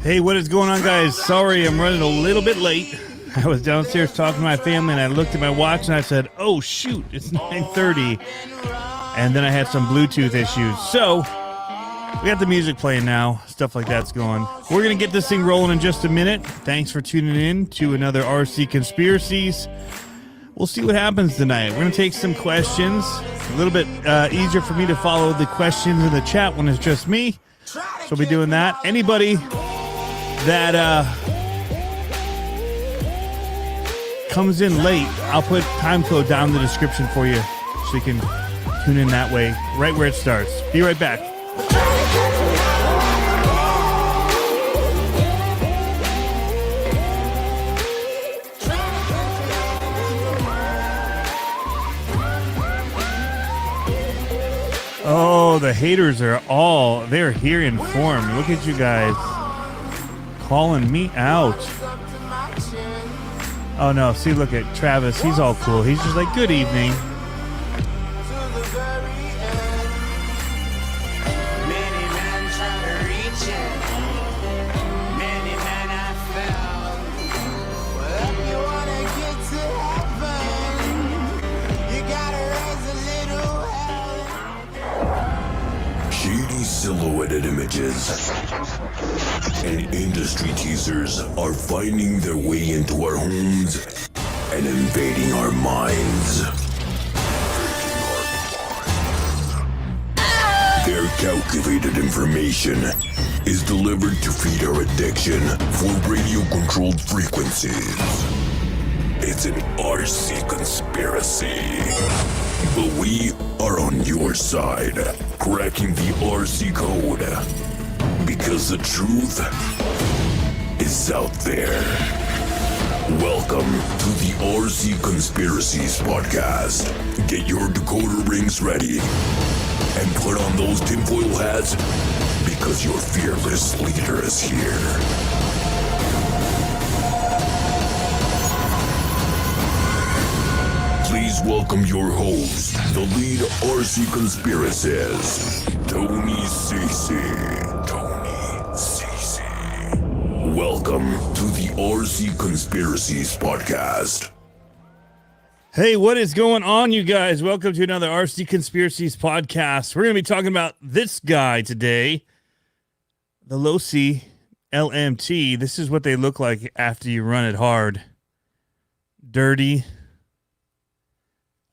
Hey, what is going on, guys? Sorry, I'm running a little bit late. I was downstairs talking to my family, and I looked at my watch, and I said, oh, shoot, it's 9:30. And then I had some Bluetooth issues. So, we got the music playing now. Stuff like that's going. We're going to get this thing rolling in just a minute. Thanks for tuning in to another RC Conspiracies. We'll see what happens tonight. We're going to take some questions. A little bit easier for me to follow the questions in the chat when it's just me. So we'll be doing that. Anybody that comes in late, I'll put time code down in the description for you so you can tune in that way, right where it starts. Be right back. Oh, the haters are they're here in form. Look at you guys calling me out. Oh no, see, look at Travis. He's all cool. He's just like, good evening. Silhouetted images and industry teasers are finding their way into our homes and invading our minds. Their calculated information is delivered to feed our addiction for radio-controlled frequencies. It's an RC conspiracy. But we are on your side, cracking the RC code. Because the truth is out there. Welcome to the RC Conspiracies podcast. Get your decoder rings ready and put on those tinfoil hats because your fearless leader is here. Please welcome your host, the lead RC conspiracist, Tony Cece. Tony Cece. Welcome to the RC Conspiracies podcast. Hey, what is going on, you guys? Welcome to another RC Conspiracies podcast. We're going to be talking about this guy today, the Losi LMT. This is what they look like after you run it hard. Dirty.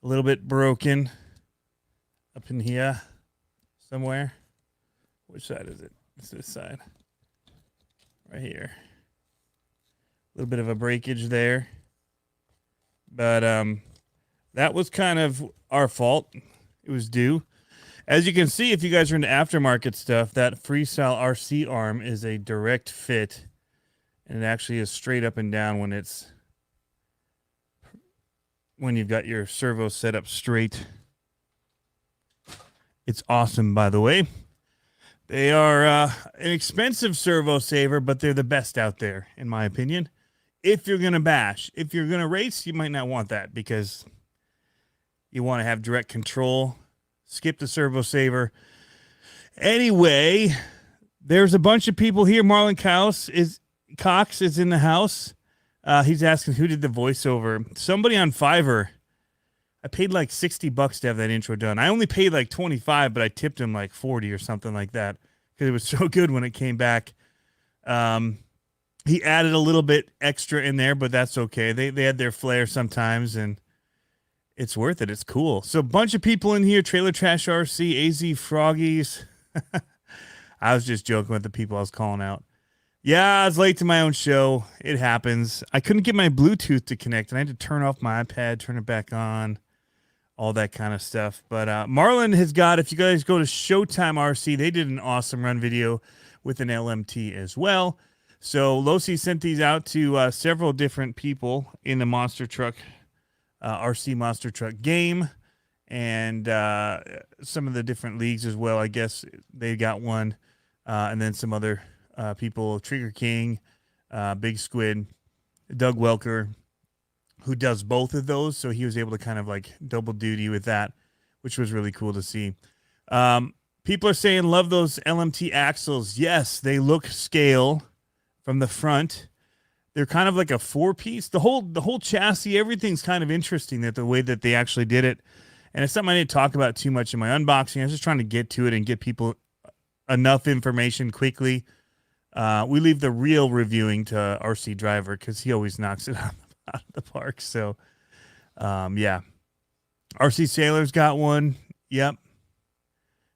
A little bit broken up in here somewhere. Which side is it? It's this side. Right here. A little bit of a breakage there. But that was kind of our fault. It was due. As you can see, if you guys are into aftermarket stuff, that Freestyle RC arm is a direct fit. And it actually is straight up and down when you've got your servo set up straight. It's awesome, by the way. They are an expensive servo saver, but they're the best out there, in my opinion. If you're going to bash. If you're going to race, you might not want that because you want to have direct control. Skip the servo saver. Anyway, there's a bunch of people here. Marlon Cox is in the house. He's asking who did the voiceover. Somebody on Fiverr. I paid like $60 to have that intro done. I only paid like $25, but I tipped him like $40 or something like that because it was so good when it came back. He added a little bit extra in there, but that's okay. They had their flair sometimes, and it's worth it. It's cool. So a bunch of people in here. Trailer Trash RC, AZ Froggies. I was just joking with the people I was calling out. Yeah, I was late to my own show. It happens. I couldn't get my Bluetooth to connect, and I had to turn off my iPad, turn it back on, all that kind of stuff. But Marlon has got, if you guys go to Showtime RC, they did an awesome run video with an LMT as well. So Losi sent these out to several different people in the Monster Truck, RC Monster Truck game, and some of the different leagues as well. I guess they got one, and then some other people, Trigger King, Big Squid, Doug Welker, who does both of those. So he was able to kind of like double duty with that, which was really cool to see. People are saying, love those LMT axles. Yes, they look scale. from the front. They're kind of like a 4-piece. The whole chassis, everything's kind of interesting that the way that they actually did it. And it's something I didn't talk about too much in my unboxing. I was just trying to get to it and get people enough information quickly. We leave the real reviewing to RC Driver because he always knocks it out of the park. So, yeah. RC Sailor's got one. Yep.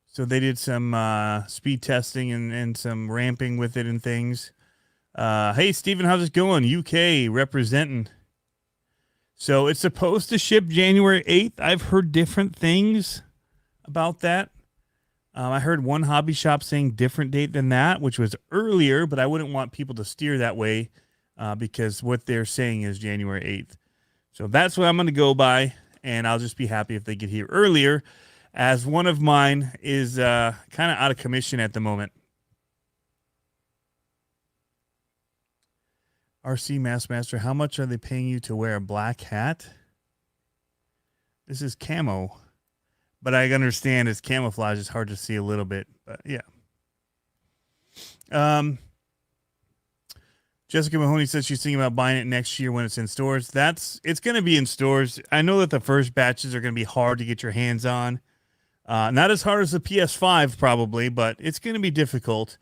So they did some speed testing and some ramping with it and things. Hey, Steven, how's it going? UK representing. So it's supposed to ship January 8th. I've heard different things about that. I heard one hobby shop saying different date than that, which was earlier, but I wouldn't want people to steer that way because what they're saying is January 8th. So that's what I'm going to go by, and I'll just be happy if they get here earlier, as one of mine is kind of out of commission at the moment. RC Master, how much are they paying you to wear a black hat? This is camo. But I understand it's camouflage. It's hard to see a little bit. But, yeah. Jessica Mahoney says she's thinking about buying it next year when it's in stores. It's going to be in stores. I know that the first batches are going to be hard to get your hands on. Not as hard as the PS5 probably, but it's going to be difficult.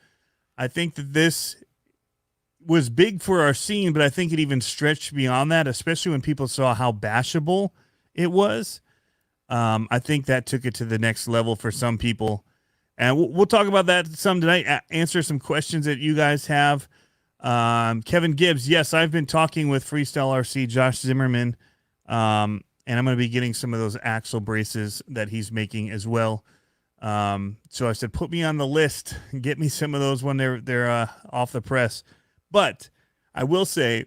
I think that this was big for our scene, but I think it even stretched beyond that, especially when people saw how bashable it was. I think that took it to the next level for some people. And we'll talk about that some tonight, answer some questions that you guys have. Kevin Gibbs, yes, I've been talking with Freestyle RC, Josh Zimmerman, and I'm going to be getting some of those axle braces that he's making as well. So I said, put me on the list, get me some of those when they're off the press. But I will say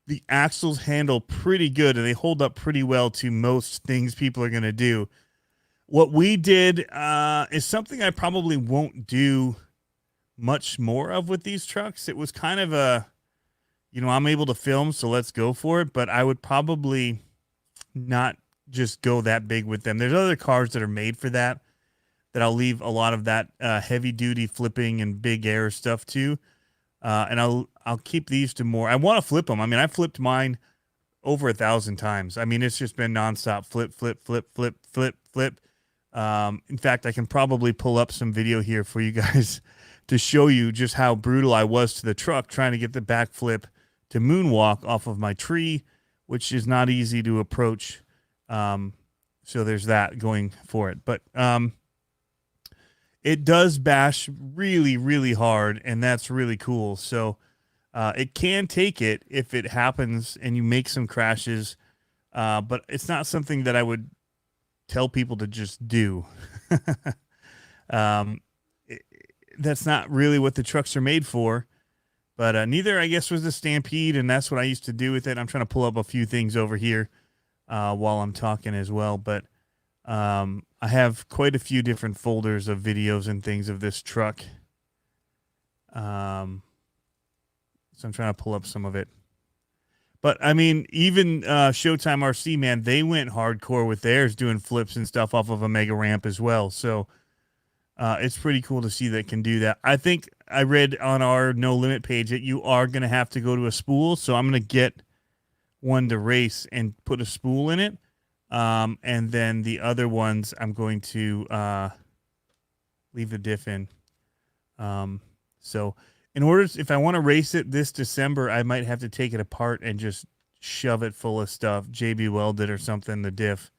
the axles handle pretty good and they hold up pretty well to most things people are going to do. What we did is something I probably won't do much more of with these trucks. It was kind of I'm able to film, so let's go for it. But I would probably not just go that big with them. There's other cars that are made for that I'll leave a lot of that heavy duty flipping and big air stuff to. And I'll keep these to more. I want to flip them. I mean, I flipped mine over 1,000 times. I mean, it's just been nonstop flip, flip, flip, flip, flip, flip. In fact, I can probably pull up some video here for you guys to show you just how brutal I was to the truck trying to get the backflip to moonwalk off of my tree, which is not easy to approach. So there's that going for it. But it does bash really, really hard, and that's really cool. So it can take it if it happens and you make some crashes, but it's not something that I would tell people to just do. That's not really what the trucks are made for. But neither, I guess, was the Stampede, and that's what I used to do with it. I'm trying to pull up a few things over here while I'm talking as well, but I have quite a few different folders of videos and things of this truck. So I'm trying to pull up some of it. But, I mean, even Showtime RC, man, they went hardcore with theirs, doing flips and stuff off of a mega ramp as well. So it's pretty cool to see that can do that. I think I read on our No Limit page that you are going to have to go to a spool. So I'm going to get one to race and put a spool in it. And then the other ones, I'm going to leave the diff in. So in order, if I want to race it this December, I might have to take it apart and just shove it full of stuff, JB welded or something, the diff,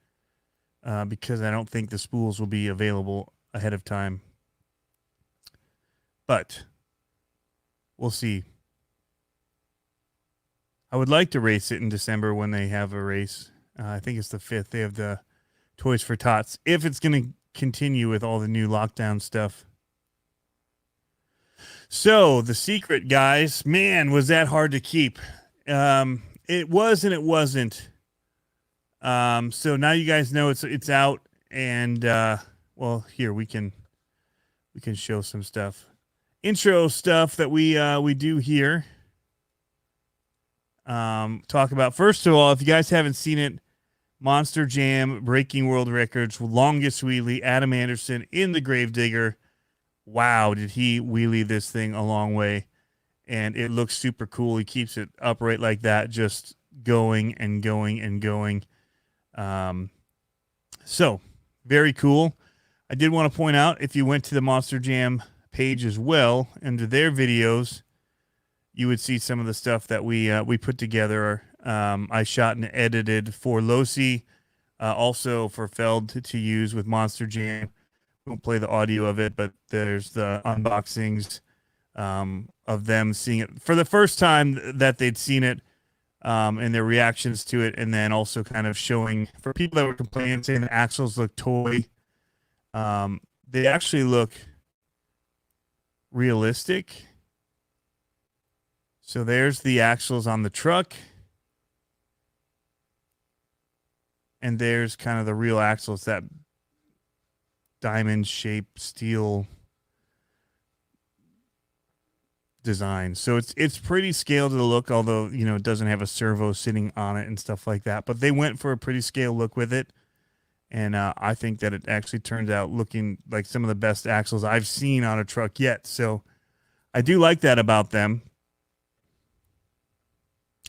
because I don't think the spools will be available ahead of time. But we'll see. I would like to race it in December when they have a race. I think it's the 5th. They have the Toys for Tots. If it's going to continue with all the new lockdown stuff. So, the secret, guys. Man, was that hard to keep. It was and it wasn't. So, now you guys know it's out. And, well, here, we can show some stuff. Intro stuff that we do here. Talk about, first of all, if you guys haven't seen it, Monster Jam, breaking world records, longest wheelie, Adam Anderson in the Gravedigger. Wow, did he wheelie this thing a long way. and it looks super cool. He keeps it upright like that, just going and going and going. So very cool. I did want to point out, if you went to the Monster Jam page as well, under their videos, you would see some of the stuff that we put together. I shot and edited for Losi, also for Feld to use with Monster Jam. We won't play the audio of it, but there's the unboxings of them seeing it for the first time that they'd seen it, and their reactions to it, and then also kind of showing for people that were complaining, saying the axles look toy. They actually look realistic. So there's the axles on the truck. And there's kind of the real axles, that diamond shaped steel design. So it's pretty scaled to the look, although, you know, it doesn't have a servo sitting on it and stuff like that. But they went for a pretty scale look with it. And I think that it actually turns out looking like some of the best axles I've seen on a truck yet. So I do like that about them.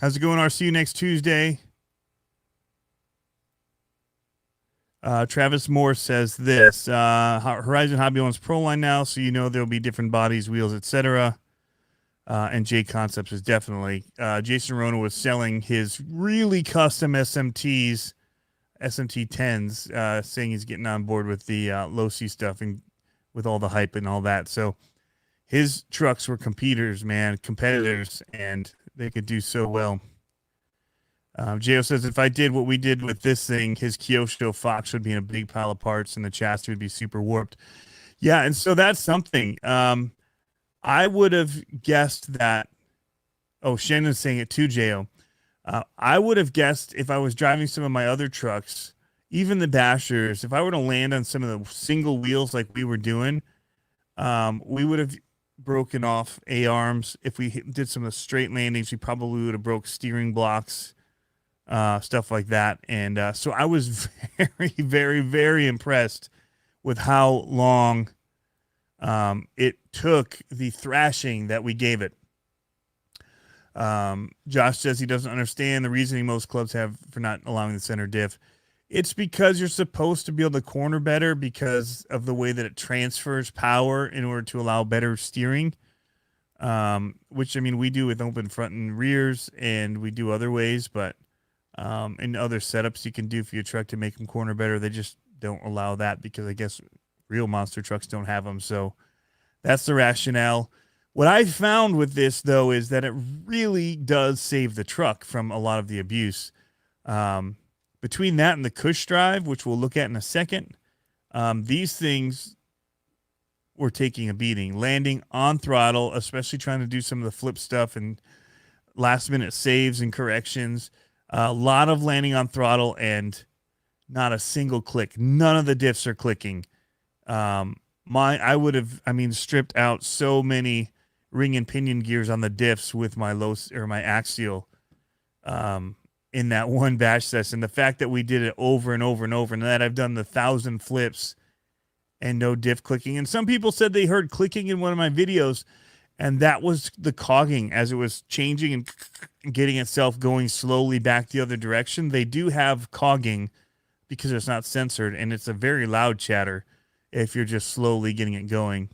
How's it going? I'll see you next Tuesday. Travis Moore says this. Horizon Hobby owns Proline now, so you know there'll be different bodies, wheels, etc. And J Concepts is definitely. Jason Rona was selling his really custom SMTs, SMT 10s, saying he's getting on board with the Losi stuff and with all the hype and all that. So his trucks were competitors, and they could do so well. Jo says, if I did what we did with this thing, his Kyosho Fox would be in a big pile of parts and the chassis would be super warped. Yeah, and so that's something. I would have guessed that. Oh, Shannon's saying it too, Jo. I would have guessed if I was driving some of my other trucks, even the Dashers, if I were to land on some of the single wheels like we were doing, we would have broken off A-arms. If we did some of the straight landings, we probably would have broke steering blocks, stuff like that. And so I was very, very, very impressed with how long it took the thrashing that we gave it. Josh says he doesn't understand the reasoning most clubs have for not allowing the center diff. It's because you're supposed to be able to corner better because of the way that it transfers power in order to allow better steering. Which, I mean, we do with open front and rears, and we do other ways, but in other setups you can do for your truck to make them corner better. They just don't allow that because I guess real monster trucks don't have them. So that's the rationale. What I found with this, though, is that it really does save the truck from a lot of the abuse. Between that and the Cush drive, which we'll look at in a second, these things were taking a beating. Landing on throttle, especially trying to do some of the flip stuff and last-minute saves and corrections. A lot of landing on throttle and not a single click. None of the diffs are clicking. I would have, stripped out so many ring and pinion gears on the diffs with my my axial in that one batch session. The fact that we did it over and over and over, and that I've done the 1,000 flips and no diff clicking. And some people said they heard clicking in one of my videos, and that was the cogging as it was changing and getting itself going slowly back the other direction. They do have cogging because it's not censored, and it's a very loud chatter if you're just slowly getting it going.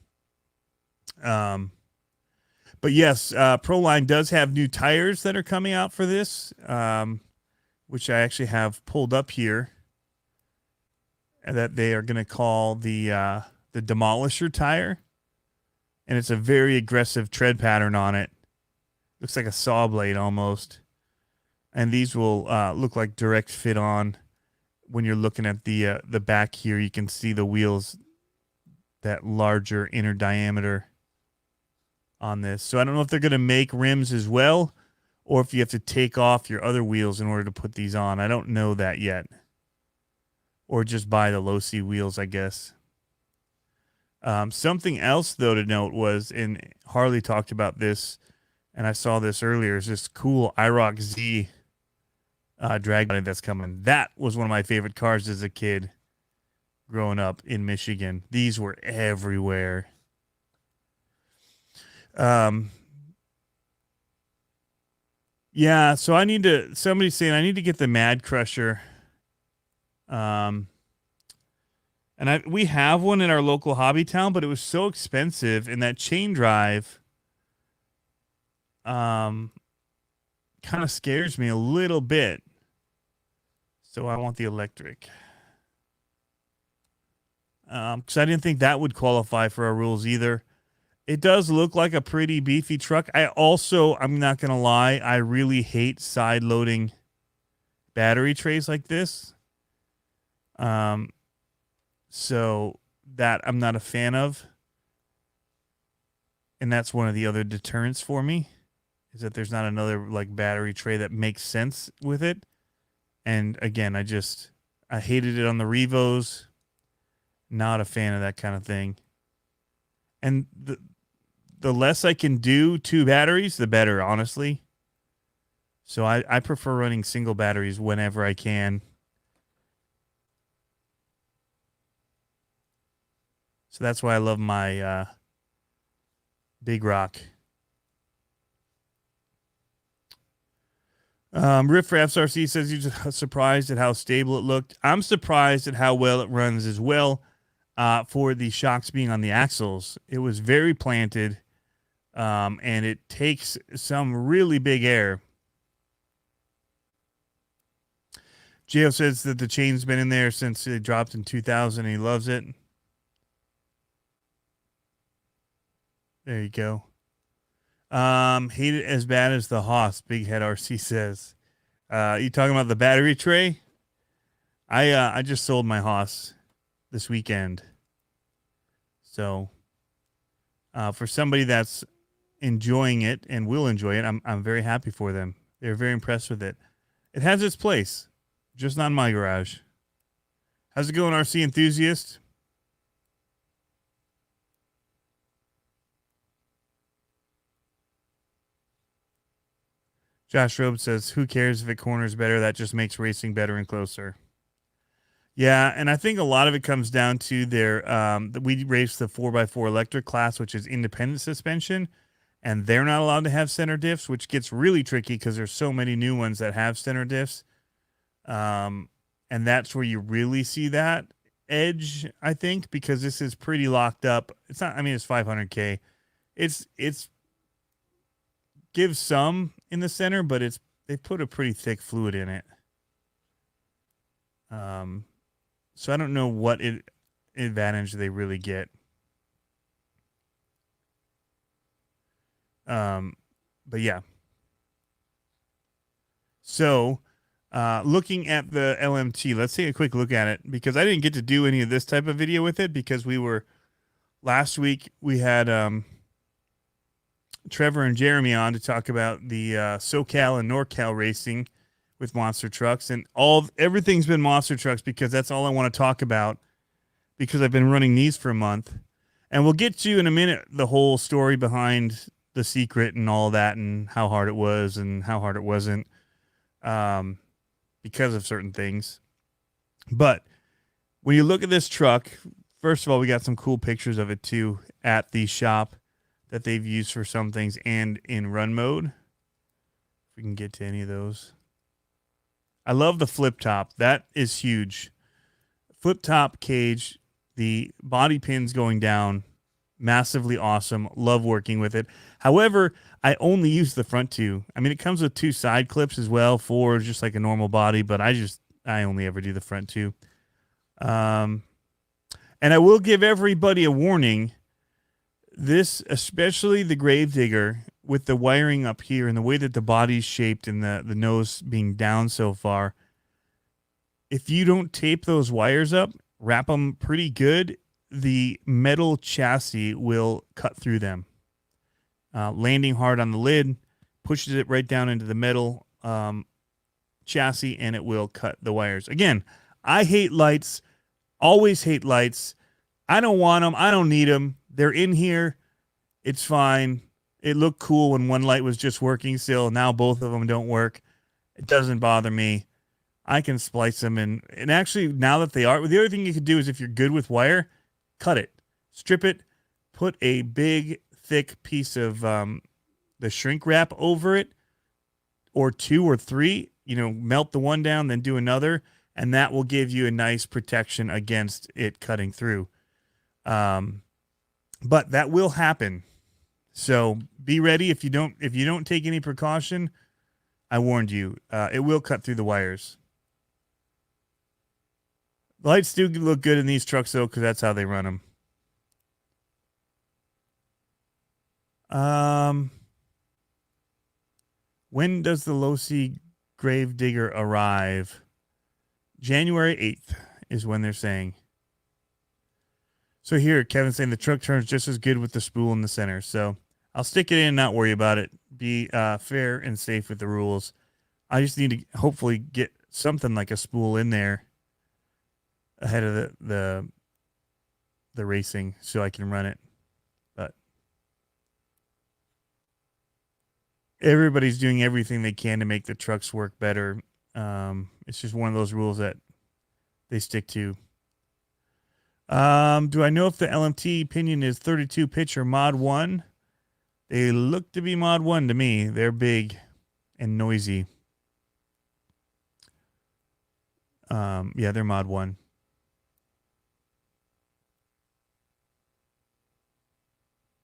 But yes, Proline does have new tires that are coming out for this, which I actually have pulled up here, that they are going to call the Demolisher tire. And it's a very aggressive tread pattern on it. Looks like a saw blade almost. And these will look like direct fit on. When you're looking at the back here, you can see the wheels, that larger inner diameter on this. So I don't know if they're going to make rims as well, or if you have to take off your other wheels in order to put these on. I don't know that yet. Or just buy the Losi wheels, I guess. Something else, though, to note was, and Harley talked about this, and I saw this earlier, is this cool IROC Z drag body that's coming. That was one of my favorite cars as a kid growing up in Michigan. These were everywhere. Yeah, so somebody's saying I need to get the Mad Crusher. Um, and we have one in our local hobby town, but it was so expensive, and that chain drive um kind of scares me a little bit. So I want the electric. Because I didn't think that would qualify for our rules either. It does look like a pretty beefy truck. I'm not going to lie, I really hate side loading battery trays like this. Um, so that I'm not a fan of. And that's one of the other deterrents for me, is that there's not another like battery tray that makes sense with it. And again, I hated it on the Revos. Not a fan of that kind of thing. And the less I can do two batteries, the better, honestly. So I prefer running single batteries whenever I can. So that's why I love my Big Rock. Riff Raps RC says you're just surprised at how stable it looked. I'm surprised at how well it runs as well. For the shocks being on the axles, it was very planted, and it takes some really big air. Jo says that the chain's been in there since it dropped in 2000 and he loves it. There you go. Hate it as bad as the Haas, Big Head RC says. You talking about the battery tray? I just sold my Haas this weekend. So for somebody that's enjoying it and will enjoy it, I'm very happy for them. They're very impressed with it. It has its place, just not in my garage. How's it going, RC enthusiast? Josh Robe says, who cares if it corners better? That just makes racing better and closer. Yeah, and I think a lot of it comes down to we race the 4x4 electric class, which is independent suspension, and they're not allowed to have center diffs, which gets really tricky because there's so many new ones that have center diffs. And that's where you really see that edge, I think, because this is pretty locked up. It's not, I mean, it's 500K. It's gives some in the center, but they put a pretty thick fluid in it. So I don't know what advantage they really get. But yeah. So, looking at the LMT, let's take a quick look at it, because I didn't get to do any of this type of video with it because last week we had Trevor and Jeremy on to talk about the SoCal and NorCal racing with monster trucks, and everything's been monster trucks because that's all I want to talk about, because I've been running these for a month. And we'll get to in a minute the whole story behind the secret and all that, and how hard it was and how hard it wasn't, because of certain things. But when you look at this truck, first of all, we got some cool pictures of it too at the shop that they've used for some things and in run mode. If we can get to any of those. I love the flip top. That is huge. Flip top cage, the body pins going down, massively awesome. Love working with it. However, I only use the front two. I mean, it comes with two side clips as well for just like a normal body, but I only ever do the front two. And I will give everybody a warning. This, especially the Gravedigger, with the wiring up here and the way that the body's shaped and the nose being down so far, if you don't tape those wires up, wrap them pretty good, the metal chassis will cut through them. Landing hard on the lid, pushes it right down into the metal chassis, and it will cut the wires. Again, I hate lights, always hate lights. I don't want them. I don't need them. They're in here. It's fine. It looked cool when one light was just working still. Now both of them don't work. It doesn't bother me. I can splice them. And actually, now that they are, the other thing you could do is, if you're good with wire, cut it. Strip it. Put a big, thick piece of the shrink wrap over it. or two or three, melt the one down, then do another, and that will give you a nice protection against it cutting through. But that will happen. So be ready. If you don't take any precaution, I warned you, it will cut through the wires. The lights do look good in these trucks though, because that's how they run them. When does the Losi Gravedigger arrive? January 8th is when they're saying. So here, Kevin's saying the truck turns just as good with the spool in the center. So I'll stick it in and not worry about it. Be fair and safe with the rules. I just need to hopefully get something like a spool in there ahead of the racing so I can run it. But everybody's doing everything they can to make the trucks work better. It's just one of those rules that they stick to. Do I know if the LMT pinion is 32 pitch or mod 1? They look to be mod 1 to me. They're big and noisy. Yeah, they're mod 1.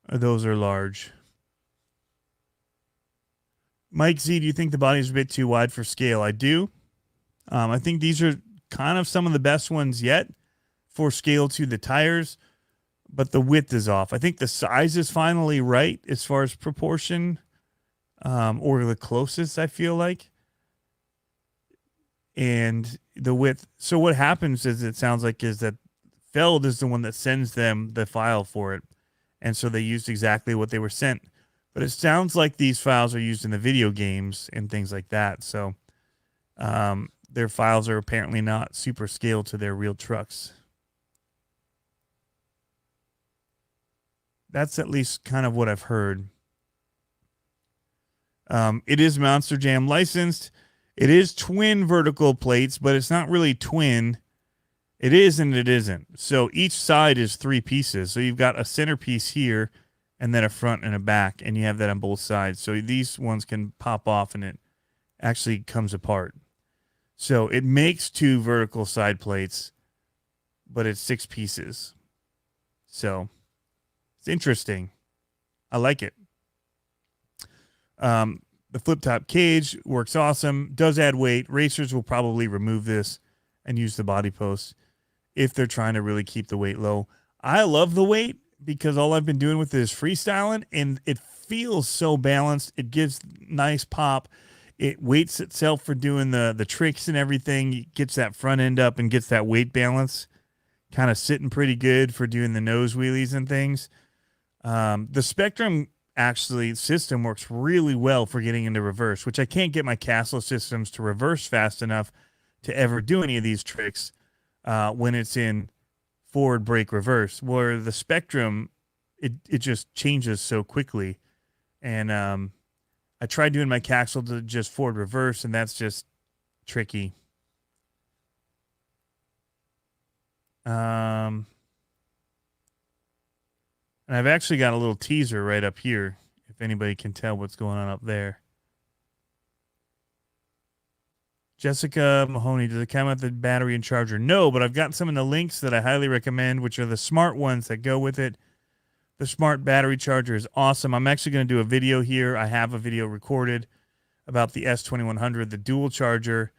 Those are large. Mike Z, do you think the body is a bit too wide for scale? I do. I think these are kind of some of the best ones yet for scale to the tires, but the width is off. I think the size is finally right as far as proportion, or the closest, I feel like. And the width. So what happens is, it sounds like, is that Feld is the one that sends them the file for it. And so they used exactly what they were sent. But it sounds like these files are used in the video games and things like that. So their files are apparently not super scaled to their real trucks. That's at least kind of what I've heard. It is Monster Jam licensed. It is twin vertical plates, but it's not really twin. It is and it isn't. So each side is 3 pieces. So you've got a centerpiece here and then a front and a back, and you have that on both sides. So these ones can pop off and it actually comes apart. So it makes 2 vertical side plates, but it's 6 pieces. So it's interesting. I like it. The flip top cage works awesome. Does add weight. Racers will probably remove this and use the body post if they're trying to really keep the weight low. I love the weight because all I've been doing with it is freestyling, and it feels so balanced. It gives nice pop. It weights itself for doing the tricks and everything. It gets that front end up and gets that weight balance kind of sitting pretty good for doing the nose wheelies and things. The Spectrum system works really well for getting into reverse, which I can't get my Castle systems to reverse fast enough to ever do any of these tricks when it's in forward brake reverse, where the Spectrum, it just changes so quickly. And I tried doing my Castle to just forward reverse, and that's just tricky. And I've actually got a little teaser right up here, if anybody can tell what's going on up there. Jessica Mahoney, does it come with the battery and charger? No, but I've got some of the links that I highly recommend, which are the smart ones that go with it. The smart battery charger is awesome. I'm actually going to do a video here. I have a video recorded about the S2100, the dual charger.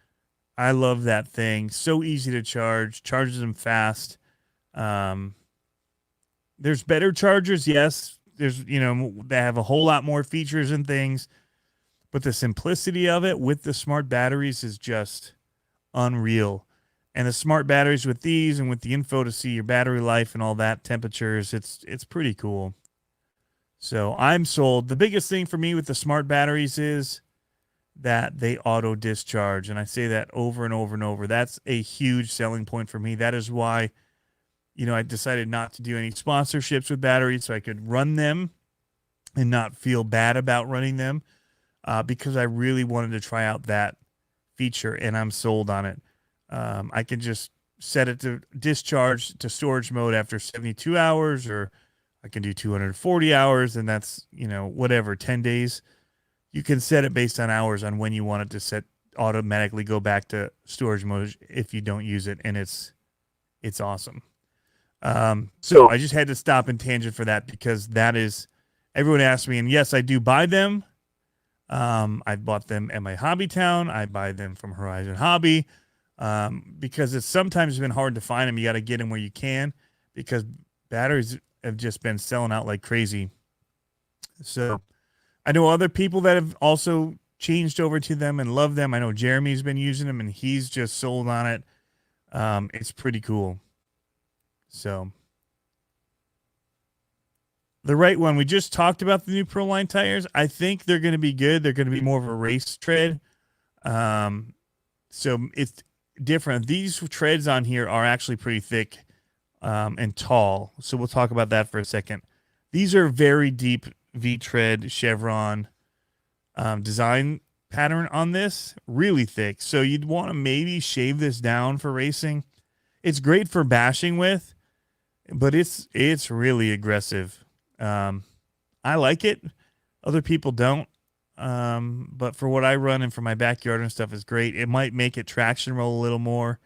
I love that thing. So easy to charge. Charges them fast. There's better chargers, yes. There's, they have a whole lot more features and things. But the simplicity of it with the smart batteries is just unreal. And the smart batteries with these and with the info to see your battery life and all that, temperatures, it's pretty cool. So I'm sold. The biggest thing for me with the smart batteries is that they auto discharge. And I say that over and over and over. That's a huge selling point for me. That is why, I decided not to do any sponsorships with batteries so I could run them and not feel bad about running them, because I really wanted to try out that feature, and I'm sold on it. I can just set it to discharge to storage mode after 72 hours, or I can do 240 hours, and that's, whatever, 10 days. you can set it based on hours on when you want it to set automatically go back to storage mode if you don't use it, and it's awesome. So I just had to stop in tangent for that because that is everyone asked me, and yes, I do buy them. I bought them at my hobby town. I buy them from Horizon Hobby because it's sometimes been hard to find them. You got to get them where you can because batteries have just been selling out like crazy. So I know other people that have also changed over to them and love them. I know Jeremy's been using them and he's just sold on it. It's pretty cool. So the right one, we just talked about the new Pro Line tires. I think they're going to be good. They're going to be more of a race tread. So it's different. These treads on here are actually pretty thick and tall. So we'll talk about that for a second. These are very deep V-tread chevron design pattern on this, really thick. So you'd want to maybe shave this down for racing. It's great for bashing with, but it's really aggressive. I like it. Other people don't. But for what I run and for my backyard and stuff is great. It might make it traction roll a little more.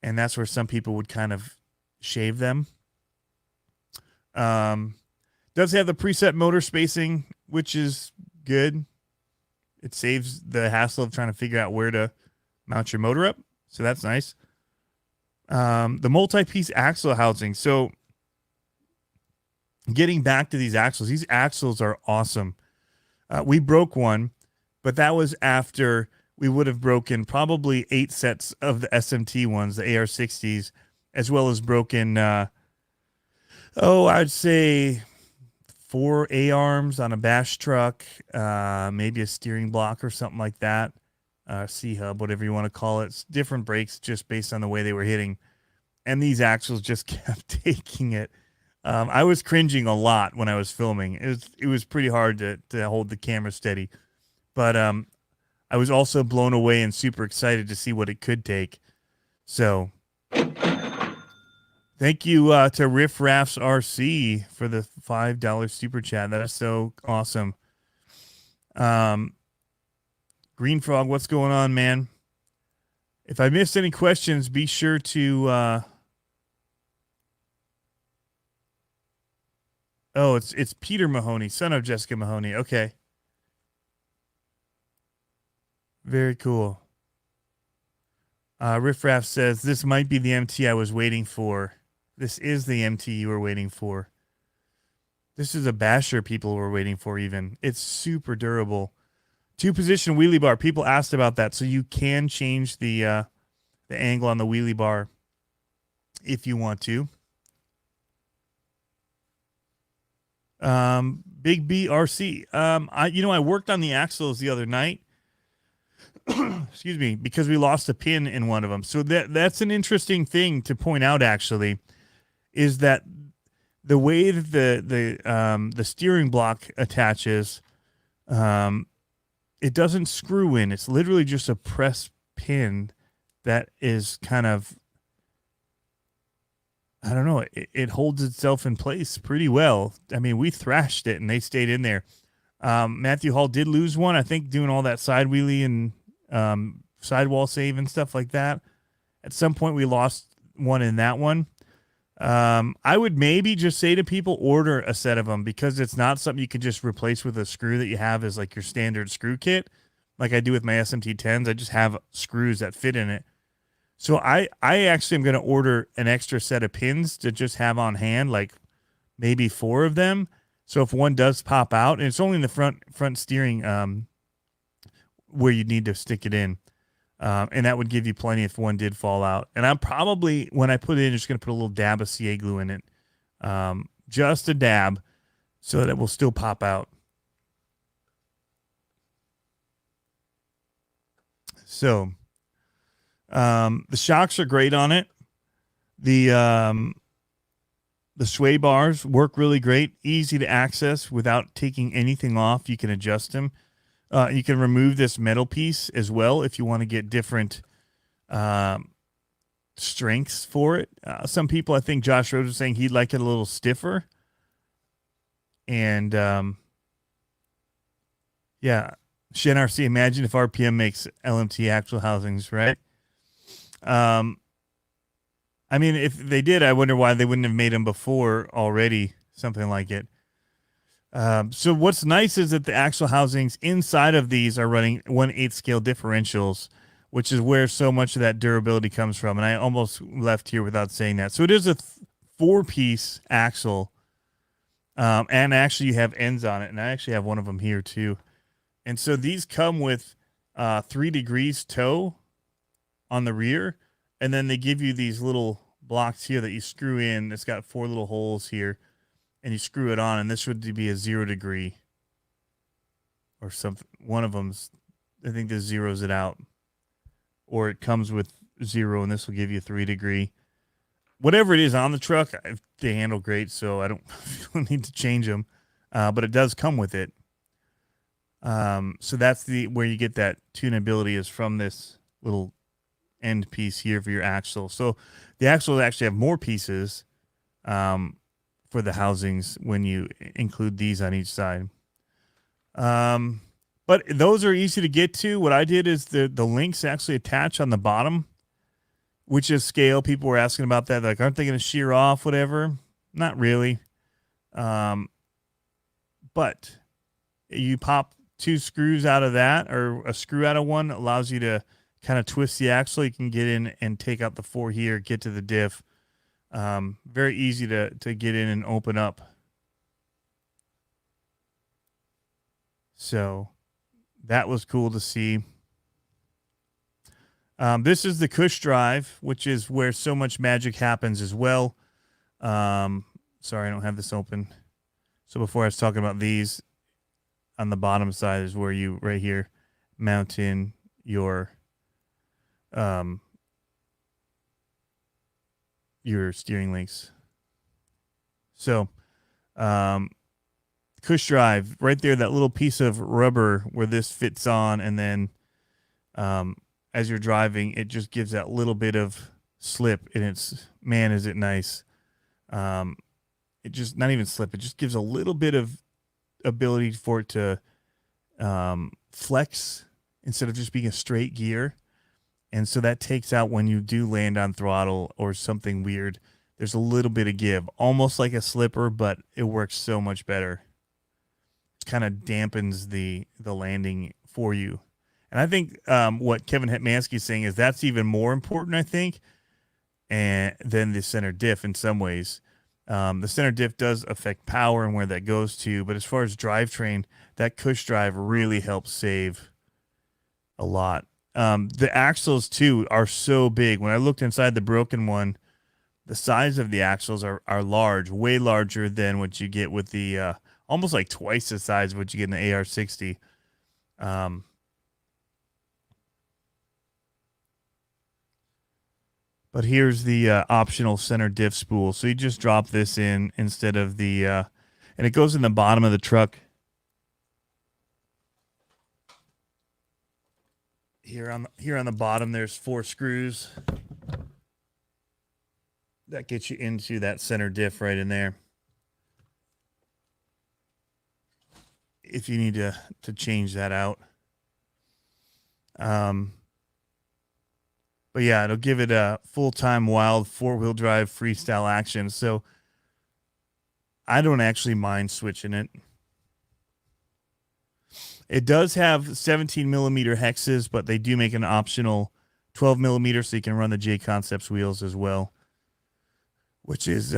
And that's where some people would kind of shave them. Does have the preset motor spacing, which is good. It saves the hassle of trying to figure out where to mount your motor up. So that's nice. The multi-piece axle housing. So getting back to these axles are awesome. We broke one, but that was after we would have broken probably 8 sets of the SMT ones, the AR60s, as well as broken, I'd say 4 A-arms on a bash truck, maybe a steering block or something like that, C-hub, whatever you want to call it. It's different brakes just based on the way they were hitting. And these axles just kept taking it. I was cringing a lot when I was filming. It was pretty hard to hold the camera steady. But I was also blown away and super excited to see what it could take. So thank you to Riff Raffs RC for the $5 super chat. That is so awesome. Green Frog, what's going on, man? If I missed any questions, be sure to it's Peter Mahoney, son of Jessica Mahoney. Okay. Very cool. Riff Raff says, this might be the MT I was waiting for. This is the MT you were waiting for. This is a basher people were waiting for even. It's super durable. 2-position wheelie bar. People asked about that. So you can change the angle on the wheelie bar if you want to. Big BRC. I worked on the axles the other night. Excuse me, because we lost a pin in one of them. So that's an interesting thing to point out, actually, is that the way that the steering block attaches, it doesn't screw in. It's literally just a press pin that is kind of, I don't know, it holds itself in place pretty well. I mean, we thrashed it and they stayed in there. Matthew Hall did lose one, I think, doing all that side wheelie and sidewall save and stuff like that. At some point, we lost one in that one. I would maybe just say to people, order a set of them because it's not something you can just replace with a screw that you have as like your standard screw kit. Like I do with my SMT 10s, I just have screws that fit in it. So I actually am going to order an extra set of pins to just have on hand, like maybe 4 of them. So if one does pop out, and it's only in the front steering where you need to stick it in. And that would give you plenty if one did fall out. And I'm probably, when I put it in, just going to put a little dab of CA glue in it. Just a dab so that it will still pop out. So the shocks are great on it. The sway bars work really great. Easy to access without taking anything off. You can adjust them. You can remove this metal piece as well if you want to get different strengths for it. Some people, I think Josh Rose was saying he'd like it a little stiffer. And Yeah. Shen RC, imagine if RPM makes LMT axle housings, right? I mean, if they did, I wonder why they wouldn't have made them before already, something like it. So what's nice is that the axle housings inside of these are running 1/8 scale differentials, which is where so much of that durability comes from. And I almost left here without saying that. So it is a 4-piece axle. And actually you have ends on it. And I actually have one of them here too. And so these come with 3 degrees toe on the rear. And then they give you these little blocks here that you screw in. It's got 4 little holes here. And you screw it on, and this would be a 0 degree or something. One of them's, I think this zeroes it out. Or it comes with 0, and this will give you 3 degree. Whatever it is on the truck, they handle great, so I don't need to change them. But it does come with it. So that's where you get that tunability is from this little end piece here for your axle. So the axle will actually have more pieces for the housings when you include these on each side. But those are easy to get to. What I did is the links actually attach on the bottom, which is scale. People were asking about that. Like, aren't they going to shear off, whatever? Not really. But you pop 2 screws out of that, or a screw out of one allows you to kind of twist the axle. You can get in and take out the 4 here, get to the diff. Very easy to get in and open up. So that was cool to see. This is the Cush drive, which is where so much magic happens as well. Sorry, I don't have this open. So before I was talking about these, on the bottom side is where you, right here, mount in your steering links. So, Cush drive right there, that little piece of rubber where this fits on, and then as you're driving, it just gives that little bit of slip, and it's, man, is it nice. It just, not even slip, it just gives a little bit of ability for it to flex instead of just being a straight gear. And so that takes out when you do land on throttle or something weird. There's a little bit of give, almost like a slipper, but it works so much better. It kind of dampens the landing for you. And I think what Kevin Hetmanski is saying is that's even more important, I think, than the center diff in some ways. The center diff does affect power and where that goes to, but as far as drivetrain, that Cush drive really helps save a lot. The axles too are so big. When I looked inside the broken one, the size of the axles are large, way larger than what you get with the almost like twice the size of what you get in the AR60. But here's the optional center diff spool. So you just drop this in instead of the, and it goes in the bottom of the truck. Here on the bottom, there's 4 screws that get you into that center diff right in there. If you need to change that out. But yeah, it'll give it a full-time wild 4-wheel drive freestyle action. So I don't actually mind switching it. It does have 17 millimeter hexes, but they do make an optional 12 millimeter, so you can run the J Concepts wheels as well, which is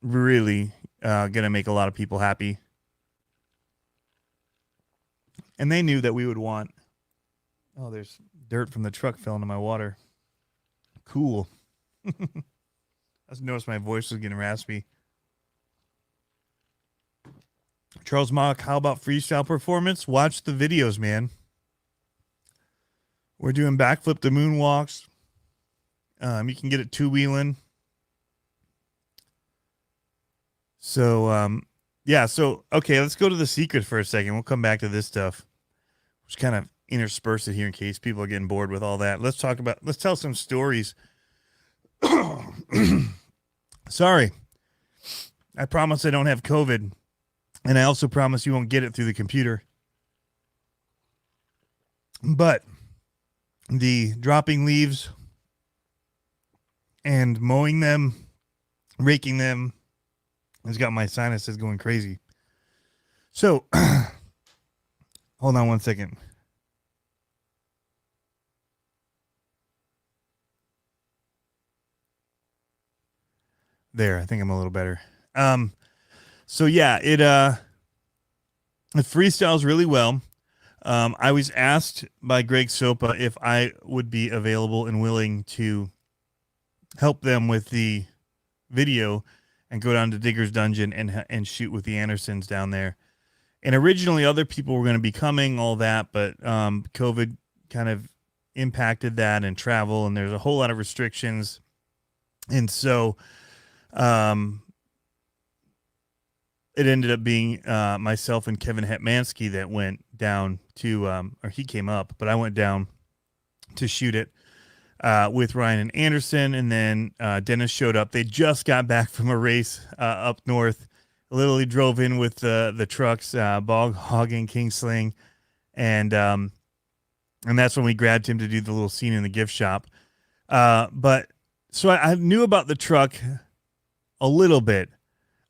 really going to make a lot of people happy. And they knew that we would want. Oh, there's dirt from the truck fell into my water. Cool. I just noticed my voice was getting raspy. Charles Mock, how about freestyle performance? Watch the videos, man. We're doing backflip to moonwalks. You can get it 2-wheeling. So, yeah. So, okay, let's go to the secret for a second. We'll come back to this stuff. Just kind of intersperse it here in case people are getting bored with all that. Let's tell some stories. Sorry. I promise I don't have COVID. And I also promise you won't get it through the computer. But the dropping leaves and mowing them, raking them, has got my sinuses going crazy. So, hold on one second. There, I think I'm a little better. So yeah, it freestyles really well. I was asked by Greg Sopa if I would be available and willing to help them with the video and go down to Digger's Dungeon and shoot with the Andersons down there. And originally, other people were going to be coming, all that, but COVID kind of impacted that and travel, and there's a whole lot of restrictions. And so it ended up being myself and Kevin Hetmanski that went down to, or he came up, but I went down to shoot it with Ryan and Anderson. And then Dennis showed up. They just got back from a race up north. Literally drove in with the trucks, Bog Hog and Kingsling. And that's when we grabbed him to do the little scene in the gift shop. But so I knew about the truck a little bit.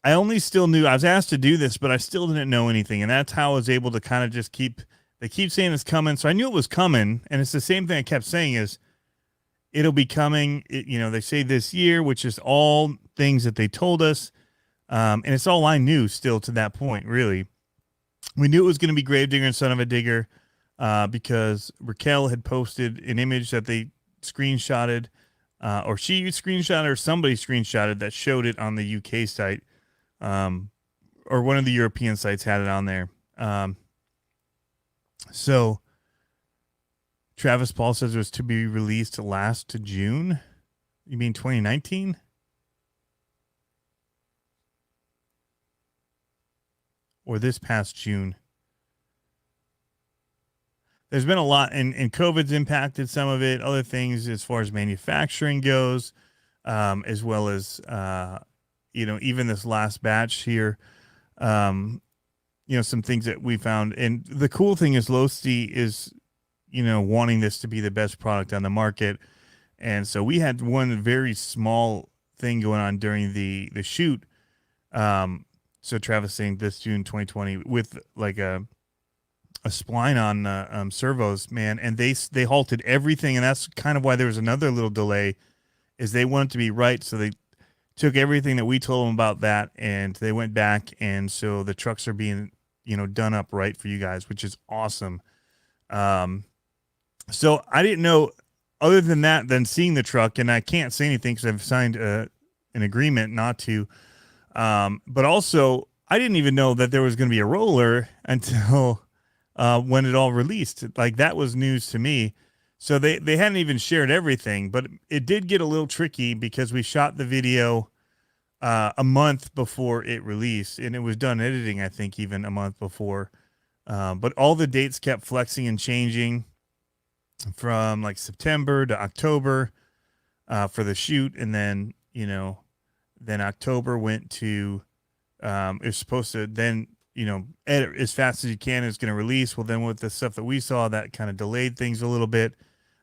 I only still knew I was asked to do this, but I still didn't know anything. And that's how I was able to kind of just they keep saying it's coming. So I knew it was coming. And it's the same thing I kept saying is it'll be coming. They say this year, which is all things that they told us. And it's all I knew still to that point, really. We knew it was going to be Gravedigger and Son of a Digger because Raquel had posted an image that they screenshotted, or she screenshotted, or somebody screenshotted that showed it on the UK site. Or one of the European sites had it on there. So Travis Paul says it was to be released last June. You mean 2019? Or this past June? There's been a lot, and COVID's impacted some of it. Other things as far as manufacturing goes, as well as even this last batch here, some things that we found. And the cool thing is Losi is, wanting this to be the best product on the market. And so we had one very small thing going on during the shoot. So Travis saying this June 2020 with like a spline on servos, man. And they halted everything. And that's kind of why there was another little delay, is they wanted to be right. So they took everything that we told them about that, and they went back. And so the trucks are being, done up right for you guys, which is awesome. So I didn't know other than that, than seeing the truck, and I can't say anything because I've signed an agreement not to. But also I didn't even know that there was going to be a roller until when it all released. Like, that was news to me. So they hadn't even shared everything, but it did get a little tricky because we shot the video a month before it released, and it was done editing, I think, even a month before. But all the dates kept flexing and changing from like September to October for the shoot. And then, then October went to, it's supposed to then, edit as fast as you can. It's going to release. Well, then with the stuff that we saw, that kind of delayed things a little bit.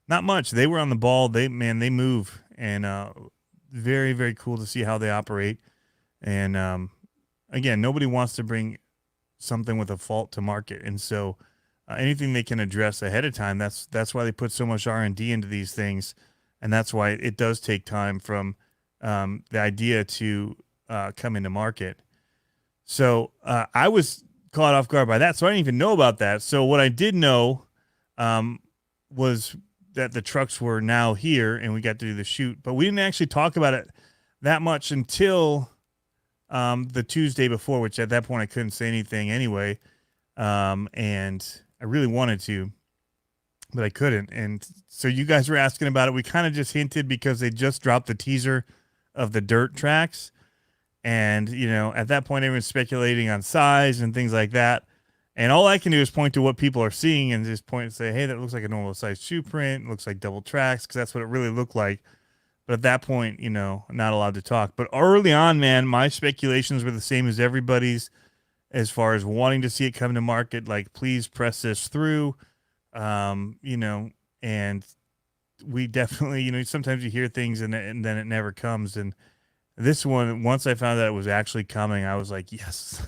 Not much. They were on the ball. They move, and very, very cool to see how they operate. And again, nobody wants to bring something with a fault to market. And so anything they can address ahead of time, that's why they put so much R&D into these things. And that's why it does take time from the idea to come into market. So I was caught off guard by that. So I didn't even know about that. So what I did know was that the trucks were now here and we got to do the shoot, but we didn't actually talk about it that much until the Tuesday before, which at that point I couldn't say anything anyway. And I really wanted to, but I couldn't. And so you guys were asking about it. We kind of just hinted because they just dropped the teaser of the dirt tracks. And, at that point, everyone's speculating on size and things like that. And all I can do is point to what people are seeing and just point and say, hey, that looks like a normal size shoe print. It looks like double tracks, because that's what it really looked like. But at that point, not allowed to talk. But early on, man, my speculations were the same as everybody's as far as wanting to see it come to market. Like, please press this through. You know, and we definitely, you know, sometimes you hear things and then it never comes. And this one, once I found out it was actually coming, I was like, yes,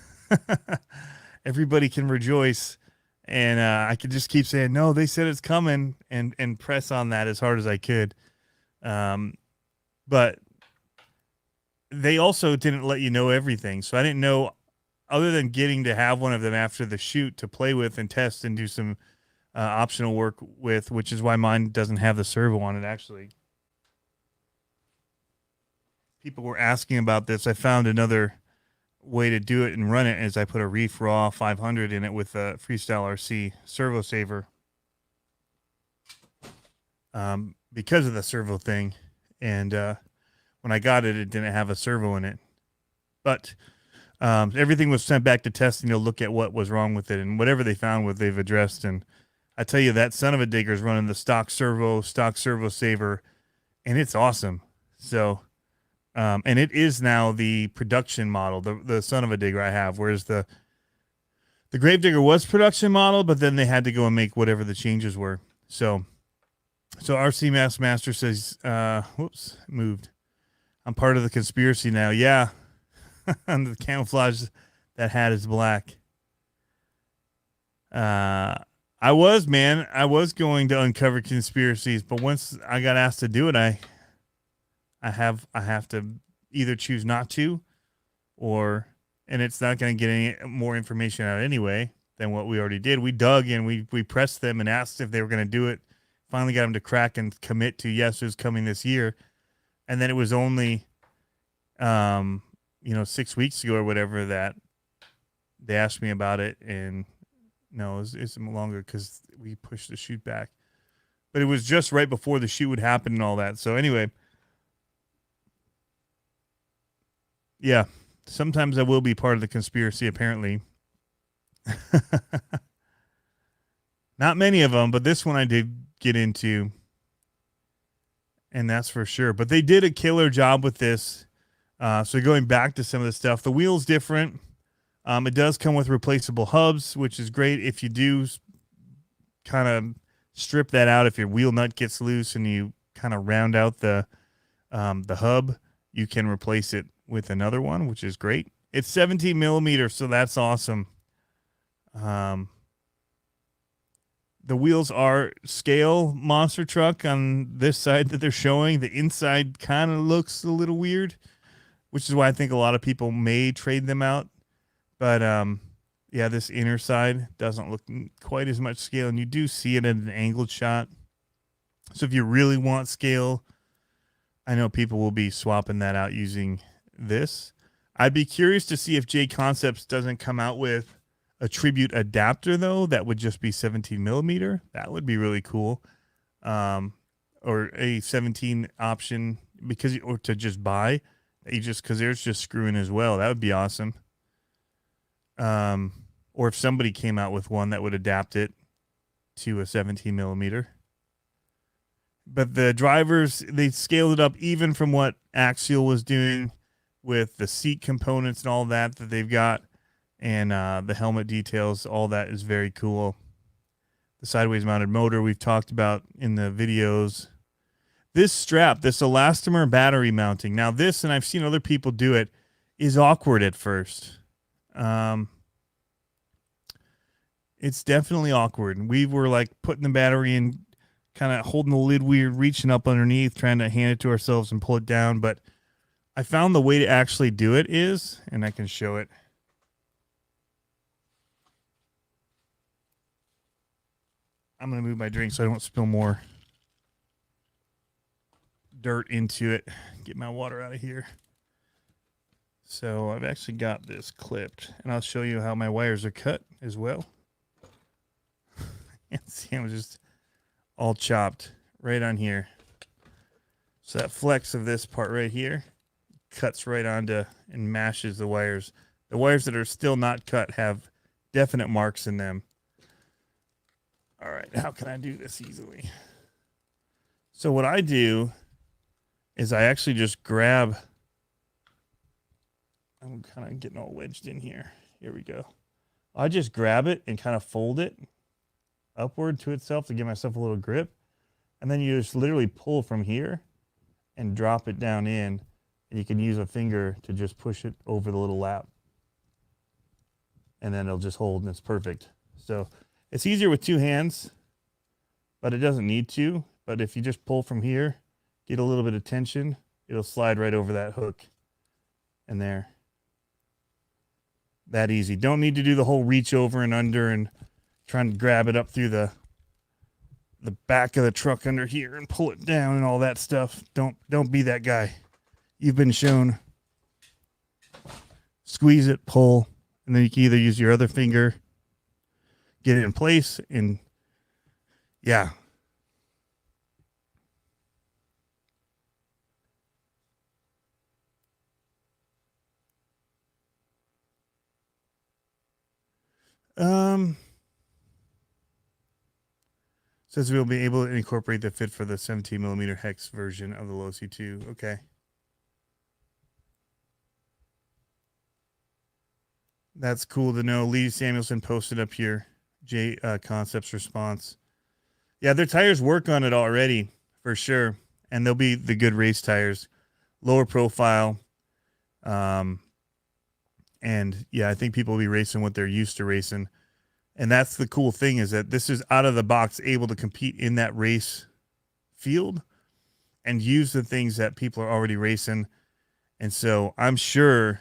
everybody can rejoice. And I could just keep saying, no, they said it's coming, and press on that as hard as I could. But they also didn't let you know everything. So I didn't know, other than getting to have one of them after the shoot to play with and test and do some optional work with, which is why mine doesn't have the servo on it, actually. People were asking about this. I found another way to do it and run it is I put a Reef Raw 500 in it with a Freestyle RC servo saver, because of the servo thing. And when I got it, it didn't have a servo in it. But everything was sent back to testing to look at what was wrong with it. And whatever they found, what they've addressed. And I tell you, that son of a digger's running the stock servo saver, and it's awesome. So, and it is now the production model, the son of a digger I have, whereas the Gravedigger was production model, but then they had to go and make whatever the changes were. So RC Master says, whoops, moved. I'm part of the conspiracy now. Yeah. And the camouflage, that hat is black. I was going to uncover conspiracies, but once I got asked to do it, I have to either choose not to, and it's not going to get any more information out anyway than what we already did. We dug and we pressed them and asked if they were going to do it. Finally got them to crack and commit to, yes, it was coming this year. And then it was only, 6 weeks ago or whatever that they asked me about it. And no, it's longer because we pushed the shoot back. But it was just right before the shoot would happen and all that. So anyway, yeah, sometimes I will be part of the conspiracy, apparently. Not many of them, but this one I did get into, and that's for sure. But they did a killer job with this. So going back to some of the stuff, the wheel's different. It does come with replaceable hubs, which is great if you do kind of strip that out. If your wheel nut gets loose and you kind of round out the hub, you can replace it with another one, which is great. It's 17 millimeters, so that's awesome. The wheels are scale monster truck on this side that they're showing. The inside kind of looks a little weird, which is why I think a lot of people may trade them out. But yeah, this inner side doesn't look quite as much scale, and you do see it in an angled shot. So if you really want scale, I know people will be swapping that out using this. I'd be curious to see if J Concepts doesn't come out with a tribute adapter, though. That would just be 17 millimeter. That would be really cool. Or a 17 option or to just buy. Because there's just screwing as well. That would be awesome. Or if somebody came out with one that would adapt it to a 17 millimeter. But the drivers, they scaled it up even from what Axial was doing with the seat components and all that they've got, and the helmet details. All that is very cool. The sideways mounted motor we've talked about in the videos. This strap, this elastomer battery mounting. Now this, and I've seen other people do it, is awkward at first. It's definitely awkward. We were like putting the battery in, kind of holding the lid weird, reaching up underneath, trying to hand it to ourselves and pull it down. But I found the way to actually do it is, and I can show it. I'm going to move my drink so I don't spill more dirt into it. Get my water out of here. So I've actually got this clipped, and I'll show you how my wires are cut as well. And see, I'm just all chopped right on here. So that flex of this part right here cuts right onto and mashes the wires. The wires that are still not cut have definite marks in them. All right, how can I do this easily? So what I do is I actually just grab, I'm kind of getting all wedged in here. Here we go. I just grab it and kind of fold it upward to itself to give myself a little grip. And then you just literally pull from here and drop it down in. And you can use a finger to just push it over the little lap. And then it'll just hold and it's perfect. So it's easier with two hands, but it doesn't need to. But if you just pull from here, get a little bit of tension, it'll slide right over that hook and there. That easy. Don't need to do the whole reach over and under and trying to grab it up through the back of the truck under here and pull it down and all that stuff. Don't be that guy. You've been shown. Squeeze it, pull, and then you can either use your other finger, get it in place, and yeah. Says we'll be able to incorporate the fit for the 17mm hex version of the Losi 2. Okay. That's cool to know. Lee Samuelson posted up here. J Concepts response. Yeah, their tires work on it already, for sure. And they'll be the good race tires. Lower profile. And yeah, I think people will be racing what they're used to racing. And that's the cool thing, is that this is out of the box able to compete in that race field and use the things that people are already racing. And so I'm sure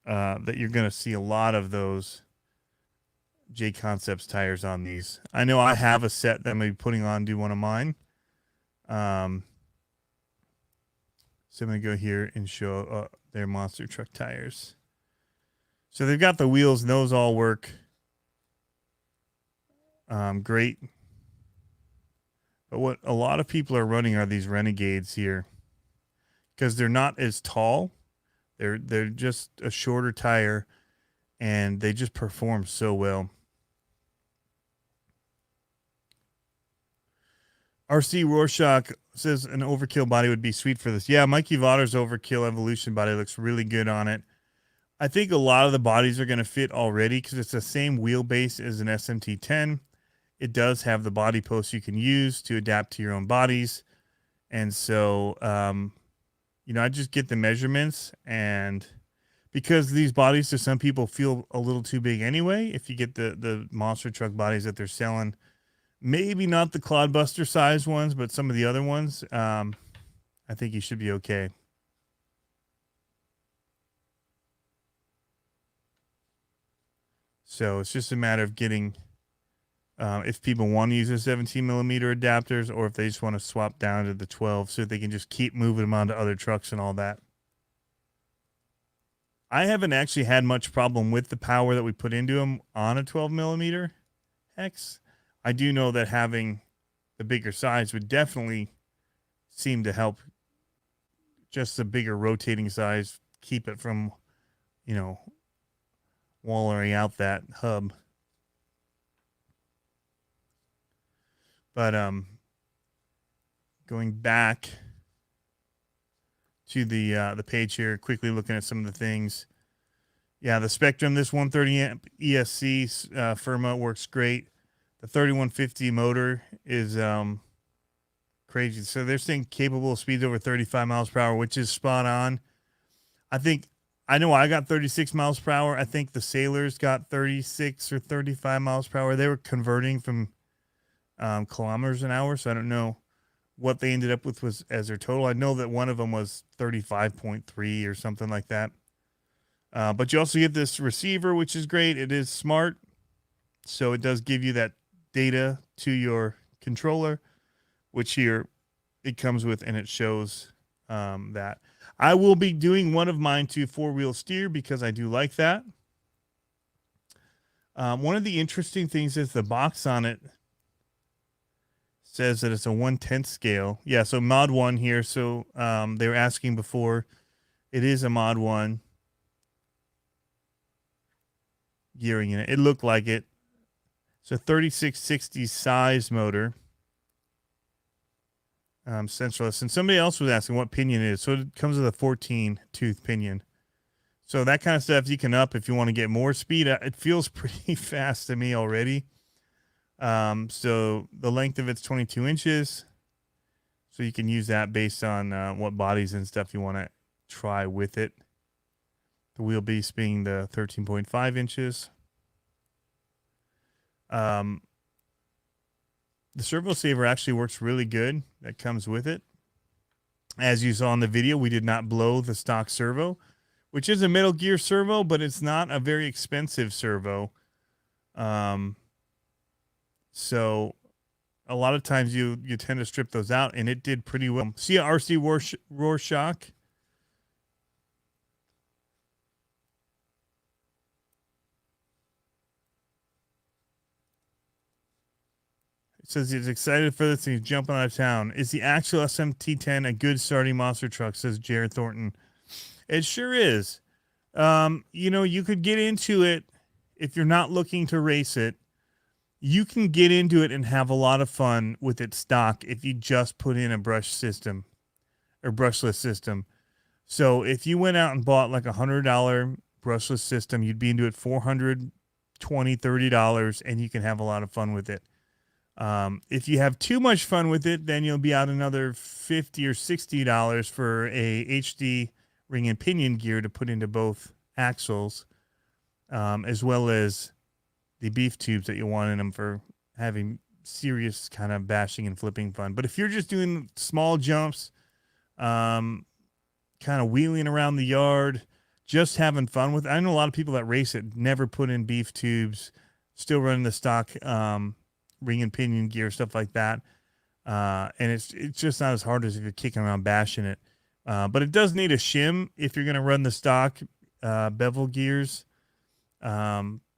that you're going to see a lot of those J Concepts tires on these. I know I have a set that I'm going to be putting on, do one of mine. So I'm going to go here and show their monster truck tires. So they've got the wheels, and those all work great. But what a lot of people are running are these Renegades here, because they're not as tall. They're just a shorter tire, and they just perform so well. RC Rorschach says an overkill body would be sweet for this. Yeah, Mikey Vatter's overkill evolution body looks really good on it. I think a lot of the bodies are going to fit already because it's the same wheelbase as an SMT10. It does have the body posts you can use to adapt to your own bodies. And so, I just get the measurements, and because these bodies to some people feel a little too big anyway, if you get the monster truck bodies that they're selling, maybe not the Clodbuster size ones, but some of the other ones, I think you should be okay. So it's just a matter of getting, if people want to use the 17mm adapters, or if they just want to swap down to the 12 so they can just keep moving them onto other trucks and all that. I haven't actually had much problem with the power that we put into them on a 12mm hex. I do know that having the bigger size would definitely seem to help. Just the bigger rotating size, keep it from, wallowing out that hub. But going back to the page here, quickly looking at some of the things. Yeah, the Spectrum, this 130 amp ESC Firma works great. The 3150 motor is crazy. So they're saying capable of speeds over 35 miles per hour, which is spot on. I know I got 36 miles per hour. I think the Sailors got 36 or 35 miles per hour. They were converting from kilometers an hour, so I don't know what they ended up with was as their total. I know that one of them was 35.3 or something like that. But you also get this receiver, which is great. It is smart, so it does give you that data to your controller, which here it comes with, and it shows that. I will be doing one of mine to four-wheel steer because I do like that. One of the interesting things is the box on it says that it's a 1/10 scale. Yeah, so mod 1 here. So they were asking before. It is a mod 1 gearing in it. It looked like it. It's a 3660 size motor. Centralist. And somebody else was asking what pinion it is. So it comes with a 14-tooth pinion. So that kind of stuff you can up if you want to get more speed. It feels pretty fast to me already. So the length of it's 22 inches. So you can use that based on what bodies and stuff you want to try with it. The wheelbase being the 13.5 inches. The servo saver actually works really good. That comes with it. As you saw in the video, we did not blow the stock servo, which is a Metal Gear servo, but it's not a very expensive servo. So a lot of times you tend to strip those out, and it did pretty well. See RC Rorschach? It says he's excited for this and he's jumping out of town. Is the actual SMT-10 a good starting monster truck, says Jared Thornton. It sure is. You could get into it if you're not looking to race it. You can get into it and have a lot of fun with it stock if you just put in a brush system or brushless system. So if you went out and bought like $100 brushless system, you'd be into it $420, $30, and you can have a lot of fun with it. If you have too much fun with it, then you'll be out another $50 or $60 for a HD ring and pinion gear to put into both axles, as well as the beef tubes that you want in them for having serious kind of bashing and flipping fun. But if you're just doing small jumps, kind of wheeling around the yard, just having fun with it. I know a lot of people that race it never put in beef tubes, still running the stock ring and pinion gear, stuff like that. And it's just not as hard as if you're kicking around bashing it. But it does need a shim if you're going to run the stock bevel gears,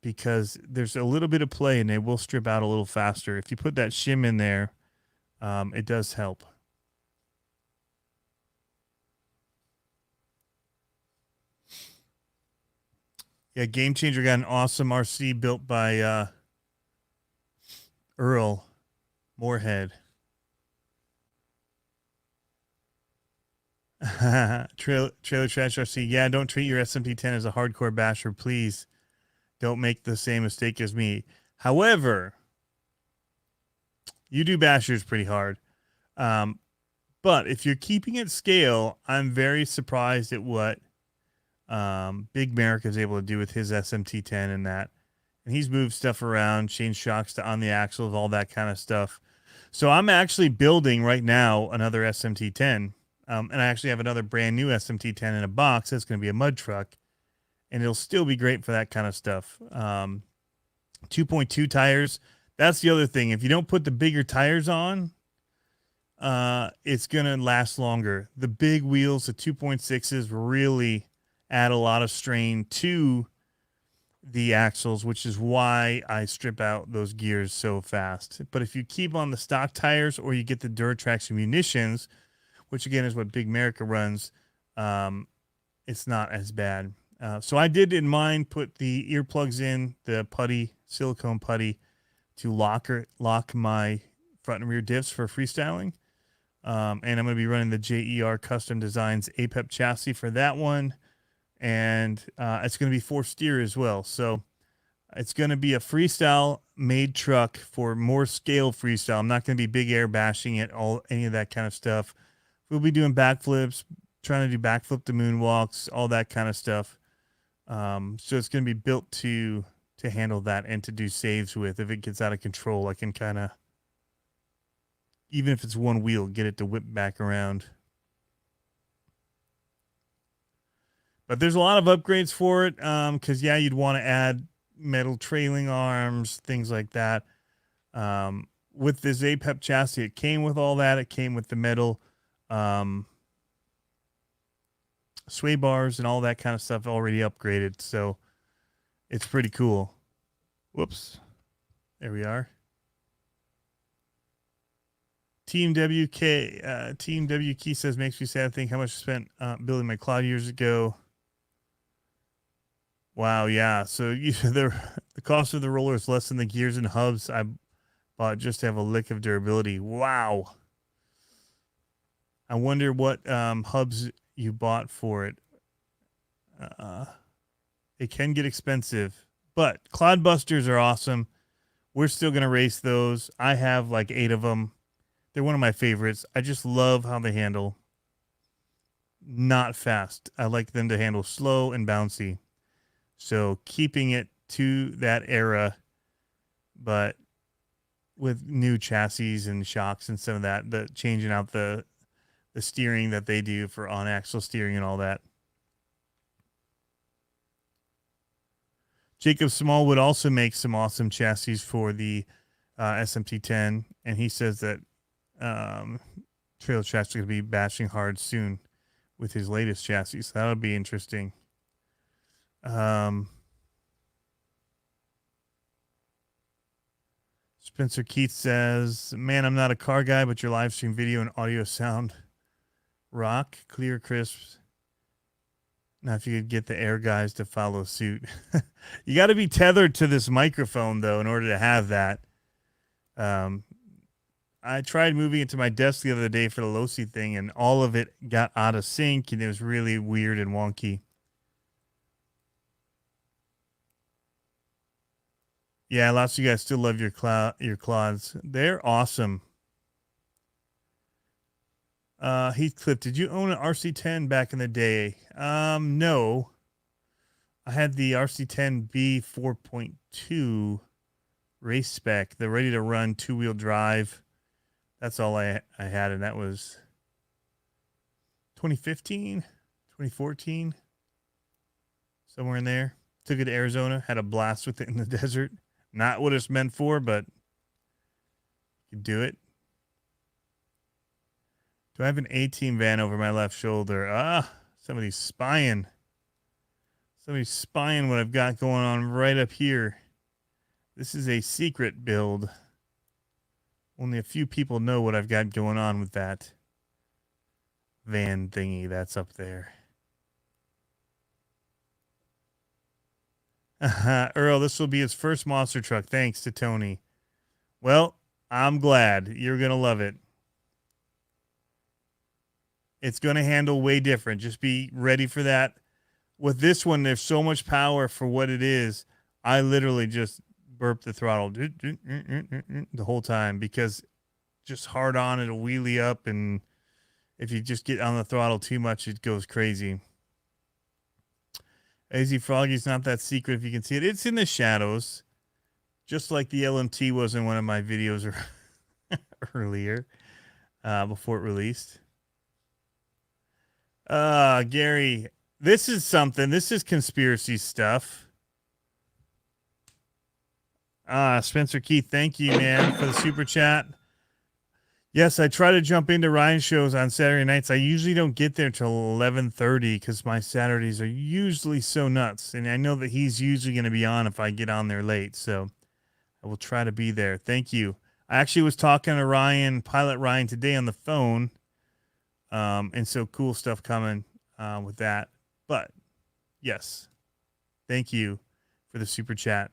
because there's a little bit of play and they will strip out a little faster. If you put that shim in there, it does help. Yeah, Game Changer got an awesome RC built by Earl Moorhead. Trailer Trash RC. Yeah, don't treat your SMT-10 as a hardcore basher, please. Don't make the same mistake as me. However, you do bashers pretty hard. But if you're keeping it scale, I'm very surprised at what Big Merrick is able to do with his SMT-10 and that. And he's moved stuff around, changed shocks to on the axles, all that kind of stuff. So I'm actually building right now another SMT-10. And I actually have another brand new SMT-10 in a box. That's going to be a mud truck. And it'll still be great for that kind of stuff. 2.2 tires. That's the other thing. If you don't put the bigger tires on, it's going to last longer. The big wheels, the 2.6s, really add a lot of strain to the axles, which is why I strip out those gears so fast. But if you keep on the stock tires or you get the Duratrax munitions, which again is what Big America runs, it's not as bad. So I did in mine put the earplugs in, the putty, silicone putty, to lock my front and rear diffs for freestyling. And I'm going to be running the JER Custom Designs APEP chassis for that one. And it's going to be 4-steer as well. So it's going to be a freestyle made truck for more scale freestyle. I'm not going to be big air bashing it, any of that kind of stuff. We'll be doing backflips, trying to do backflip to moonwalks, all that kind of stuff. So it's going to be built to handle that and to do saves with. If it gets out of control, I can kind of, even if it's one wheel, get it to whip back around. But there's a lot of upgrades for it, because, yeah, you'd want to add metal trailing arms, things like that. With this APEP chassis, it came with all that. It came with the metal sway bars and all that kind of stuff already upgraded. So it's pretty cool. Whoops. There we are. Team WK says, makes me sad to think how much I spent building my Cloud years ago. Wow, yeah. So the cost of the roller is less than the gears and hubs I bought just to have a lick of durability. Wow. I wonder what hubs you bought for it. It can get expensive, but Cloud Busters are awesome. We're still going to race those. I have like 8 of them. They're one of my favorites. I just love how they handle. Not fast. I like them to handle slow and bouncy. So keeping it to that era, but with new chassis and shocks and some of that, the changing out the steering that they do for on axle steering and all that. Jacob Smallwood also makes some awesome chassis for the SMT10, and he says that Trailer Trash is going to be bashing hard soon with his latest chassis. So that'll be interesting. Spencer Keith says, man, I'm not a car guy, but your live stream video and audio sound rock, clear, crisp. Now, if you could get the air guys to follow suit. You got to be tethered to this microphone, though, in order to have that. I tried moving it to my desk the other day for the Losi thing, and all of it got out of sync, and it was really weird and wonky. Yeah, lots of you guys still love your Claudes. They're awesome. Heathcliff, did you own an RC10 back in the day? No. I had the RC10B 4.2 race spec, the ready to run 2-wheel drive. That's all I had, and that was 2015, 2014, somewhere in there. Took it to Arizona, had a blast with it in the desert. Not what it's meant for, but you could do it. Do I have an A-team van over my left shoulder? Somebody's spying. Somebody's spying what I've got going on right up here. This is a secret build. Only a few people know what I've got going on with that van thingy that's up there. Earl, this will be his first monster truck. Thanks to Tony. Well, I'm glad. You're going to love it. It's going to handle way different. Just be ready for that. With this one, there's so much power for what it is. I literally just burp the throttle the whole time because just hard on, it'll wheelie up. And if you just get on the throttle too much, it goes crazy. AZ Froggy's not that secret if you can see it. It's in the shadows, just like the LMT was in one of my videos earlier before it released. Gary, this is something. This is conspiracy stuff. Spencer Keith, thank you, man, for the super chat. Yes, I try to jump into Ryan's shows on Saturday nights. I usually don't get there till 11:30 because my Saturdays are usually so nuts. And I know that he's usually going to be on if I get on there late. So I will try to be there. Thank you. I actually was talking to Ryan, Pilot Ryan, today on the phone. And so cool stuff coming with that. But yes, thank you for the super chat.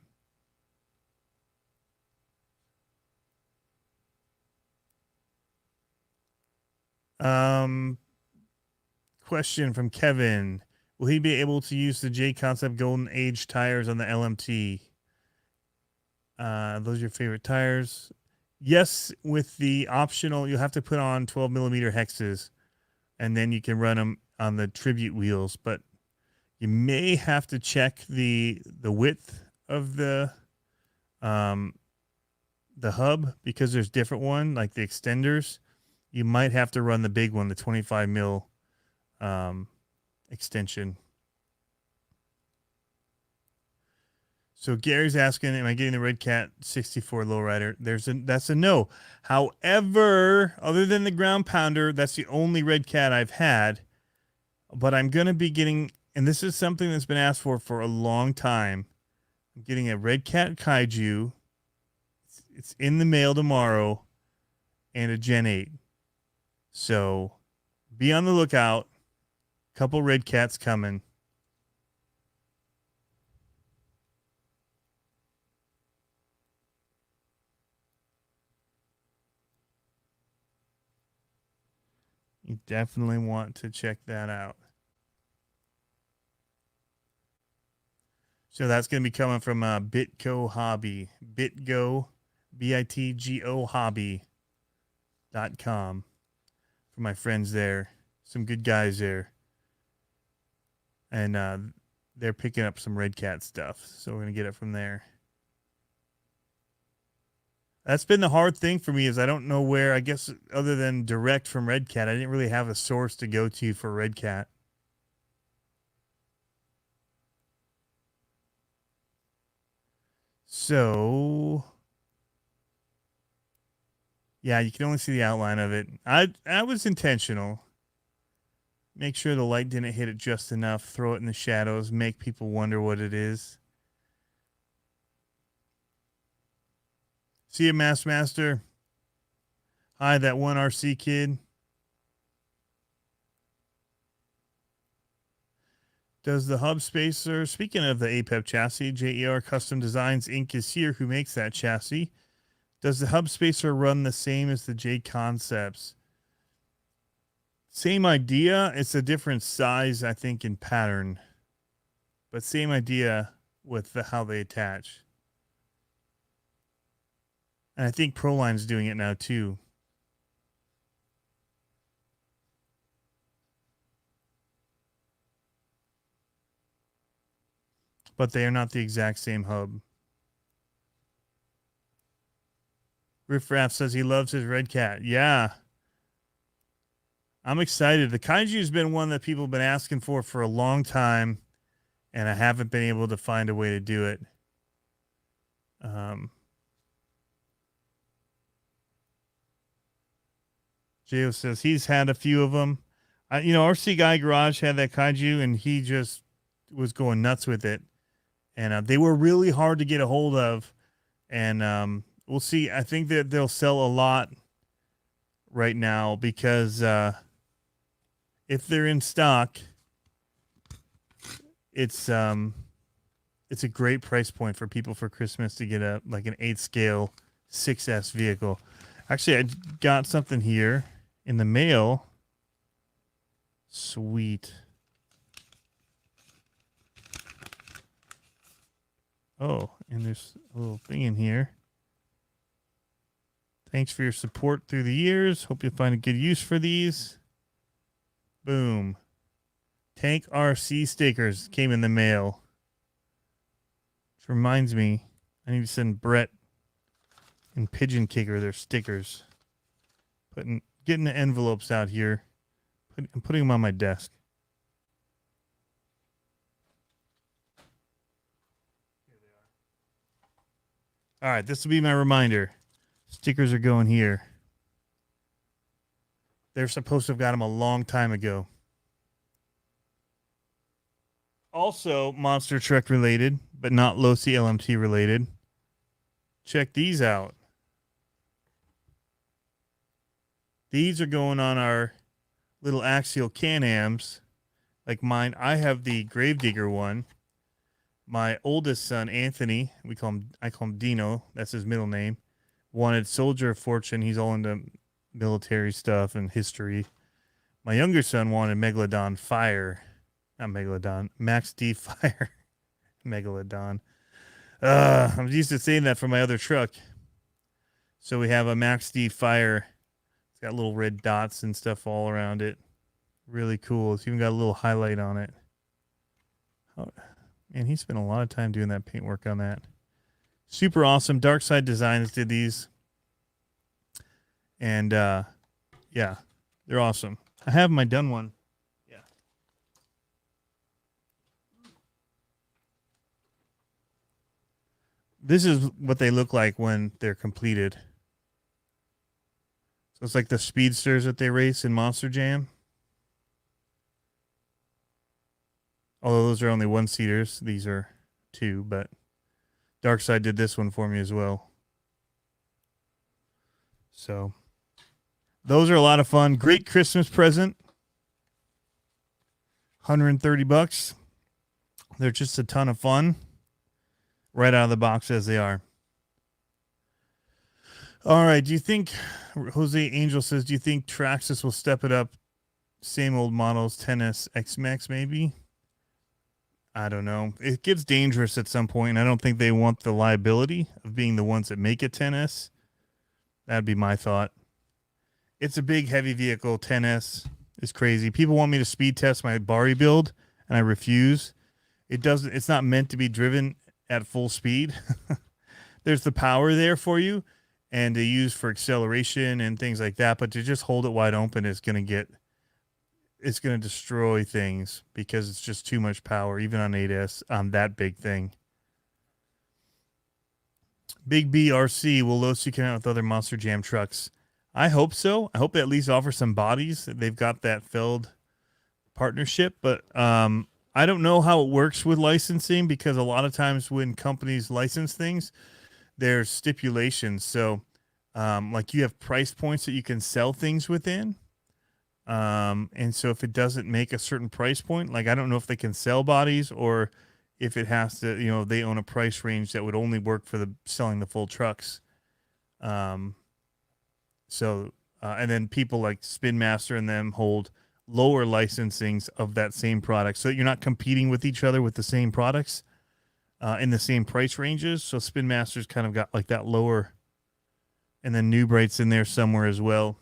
Question from Kevin. Will he be able to use the J Concept Golden Age tires on the LMT? Those are your favorite tires? Yes, with the optional, you'll have to put on 12 millimeter hexes, and then you can run them on the tribute wheels. But you may have to check the width of the hub because there's different one, like the extenders. You might have to run the big one, the 25 mil extension. So Gary's asking, am I getting the Redcat 64 lowrider? That's a no. However, other than the ground pounder, that's the only Redcat I've had. But I'm going to be getting, and this is something that's been asked for a long time. I'm getting a Redcat Kaiju. It's in the mail tomorrow, and a Gen 8. So be on the lookout. Couple Redcats coming. You definitely want to check that out. So that's going to be coming from Bitgo Hobby. Bitgo BITGO hobby.com for my friends there. Some good guys there. And they're picking up some Redcat stuff. So we're going to get it from there. That's been the hard thing for me is I don't know where, I guess, other than direct from Redcat. I didn't really have a source to go to for Redcat. So, yeah, you can only see the outline of it. I was intentional. Make sure the light didn't hit it just enough. Throw it in the shadows. Make people wonder what it is. See you, Master. Hi, that one RC kid. Does the hub spacer, speaking of the APEP chassis, JER Custom Designs Inc. is here who makes that chassis. Does the hub spacer run the same as the J Concepts? Same idea. It's a different size, I think, in pattern. But same idea with how they attach. And I think Proline's doing it now, too. But they are not the exact same hub. Riff Raff says he loves his Redcat. Yeah. I'm excited. The Kaiju has been one that people have been asking for a long time, and I haven't been able to find a way to do it. J.O. says he's had a few of them. RC Guy Garage had that Kaiju, and he just was going nuts with it. And they were really hard to get a hold of. And we'll see. I think that they'll sell a lot right now because if they're in stock, it's a great price point for people for Christmas to get an 8 scale 6S vehicle. Actually, I got something here in the mail. Sweet. Oh, and there's a little thing in here. Thanks for your support through the years. Hope you find a good use for these. Boom. Tank RC stickers came in the mail. Which reminds me, I need to send Brett and Pigeon Kicker their stickers. Getting the envelopes out here. I'm putting them on my desk. Here they are. All right, this will be my reminder. Stickers are going here. They're supposed to have got them a long time ago. Also, monster truck related, but not Losi LMT related. Check these out. These are going on our little axial Can-Ams. Like mine, I have the Gravedigger one. My oldest son, Anthony, I call him Dino. That's his middle name. Wanted Soldier of Fortune. He's all into military stuff and history. My younger son wanted Megalodon Fire. Not Megalodon. Max D Fire. Megalodon. I'm used to saying that for my other truck. So we have a Max D Fire. It's got little red dots and stuff all around it. Really cool. It's even got a little highlight on it. Man, he spent a lot of time doing that paintwork on that. Super awesome. Dark Side Designs did these. And, yeah, they're awesome. I have my done one. Yeah. This is what they look like when they're completed. So it's like the speedsters that they race in Monster Jam. Although those are only one-seaters. These are two, but Darkside did this one for me as well. So those are a lot of fun. Great Christmas present. $130. They're just a ton of fun. Right out of the box as they are. All right. Do you think, Jose Angel says, do you think Traxxas will step it up? Same old models, 10S X Max maybe? I don't know. It gets dangerous at some point, and I don't think they want the liability of being the ones that make it 10S. That'd be my thought. It's a big, heavy vehicle. 10S is crazy. People want me to speed test my Bari build, and I refuse. It doesn't. It's not meant to be driven at full speed. There's the power there for you, and to use for acceleration and things like that. But to just hold it wide open is going to get. It's going to destroy things because it's just too much power, even on 8S on that big thing. Big BRC, will Losi come out with other Monster Jam trucks? I hope so. I hope they at least offer some bodies. They've got that filled partnership, but I don't know how it works with licensing, because a lot of times when companies license things, there's stipulations. So like you have price points that you can sell things within. And so if it doesn't make a certain price point, like I don't know if they can sell bodies, or if it has to, they own a price range that would only work for the selling the full trucks. And then people like Spin Master and them hold lower licensings of that same product, so you're not competing with each other with the same products in the same price ranges. So Spin Master's kind of got like that lower, and then New Bright's in there somewhere as well.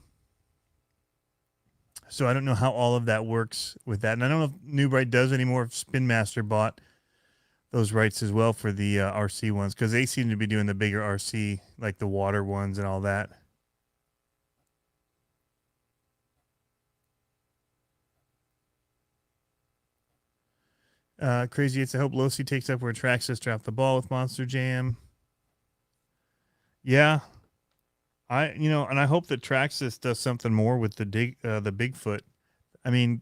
So I don't know how all of that works with that. And I don't know if New Bright does anymore, if Spin Master bought those rights as well for the RC ones, because they seem to be doing the bigger RC, like the water ones and all that. Crazy It's, I hope Losi takes up where Traxxas dropped the ball with Monster Jam. Yeah. And I hope that Traxxas does something more with the Bigfoot. I mean,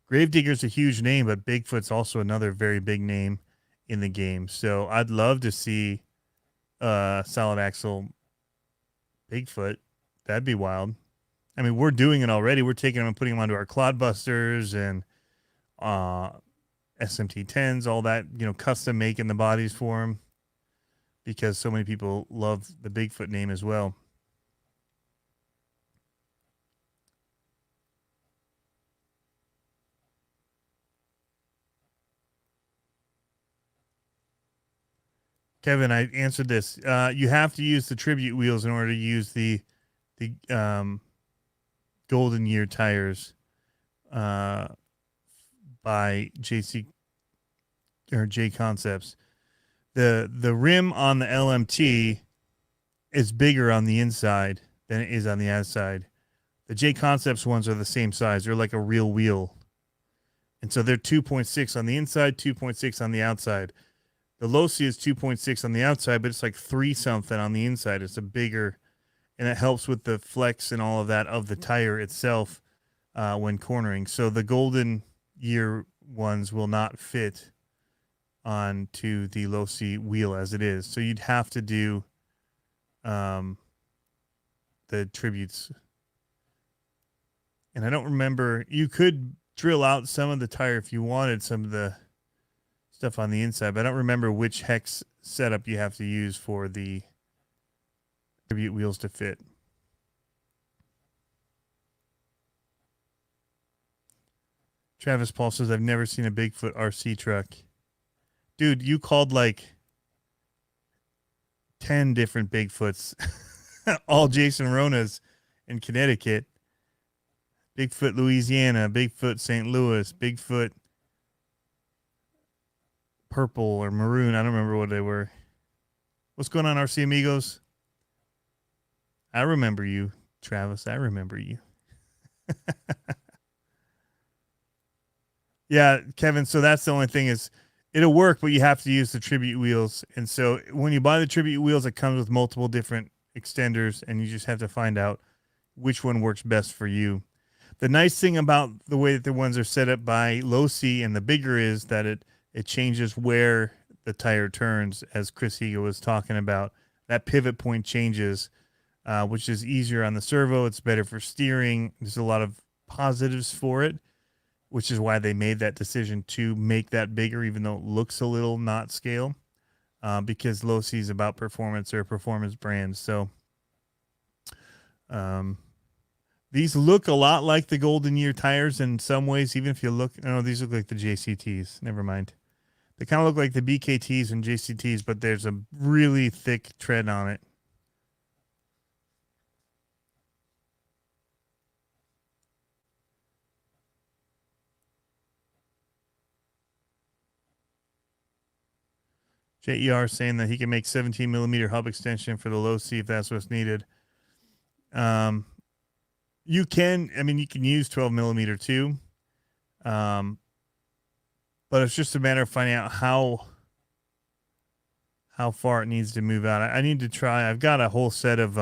Gravedigger's a huge name, but Bigfoot's also another very big name in the game. So I'd love to see solid axle Bigfoot. That'd be wild. I mean, we're doing it already. We're taking them and putting them onto our Clodbusters and SMT10s, all that, custom making the bodies for them, because so many people love the Bigfoot name as well. Kevin, I answered this. You have to use the tribute wheels in order to use the Golden Year tires by JC or J Concepts. The rim on the LMT is bigger on the inside than it is on the outside. The J Concepts ones are the same size. They're like a real wheel. And so they're 2.6 on the inside, 2.6 on the outside. The Losi is 2.6 on the outside, but it's like 3 something on the inside. It's a bigger, and it helps with the flex and all of that of the tire itself when cornering. So the Golden Year ones will not fit onto the Losi wheel as it is. So you'd have to do the tributes. And I don't remember, you could drill out some of the tire if you wanted some of the stuff on the inside, but I don't remember which hex setup you have to use for the tribute wheels to fit. Travis Paul says, I've never seen a Bigfoot RC truck. Dude, you called like 10 different Bigfoots, all Jason Ronas in Connecticut. Bigfoot Louisiana, Bigfoot St. Louis, Bigfoot purple or maroon. I don't remember what they were. What's going on, RC Amigos? I remember you, Travis. I remember you. Yeah, Kevin. So that's the only thing is it'll work, but you have to use the tribute wheels. And so when you buy the tribute wheels, it comes with multiple different extenders, and you just have to find out which one works best for you. The nice thing about the way that the ones are set up by Losi and the bigger is that it changes where the tire turns, as Chris Higa was talking about. That pivot point changes, which is easier on the servo. It's better for steering. There's a lot of positives for it, which is why they made that decision to make that bigger, even though it looks a little not scale, because Losi is about performance or a performance brand. So these look a lot like the Golden Year tires in some ways, even if you look, no, these look like the JCTs. Never mind. They kind of look like the BKTs and JCTs, but there's a really thick tread on it. JER saying that he can make 17 millimeter hub extension for the Losi if that's what's needed. You can, I mean, you can use 12 millimeter too. But it's just a matter of finding out how far it needs to move out. I need to try. I've got a whole set of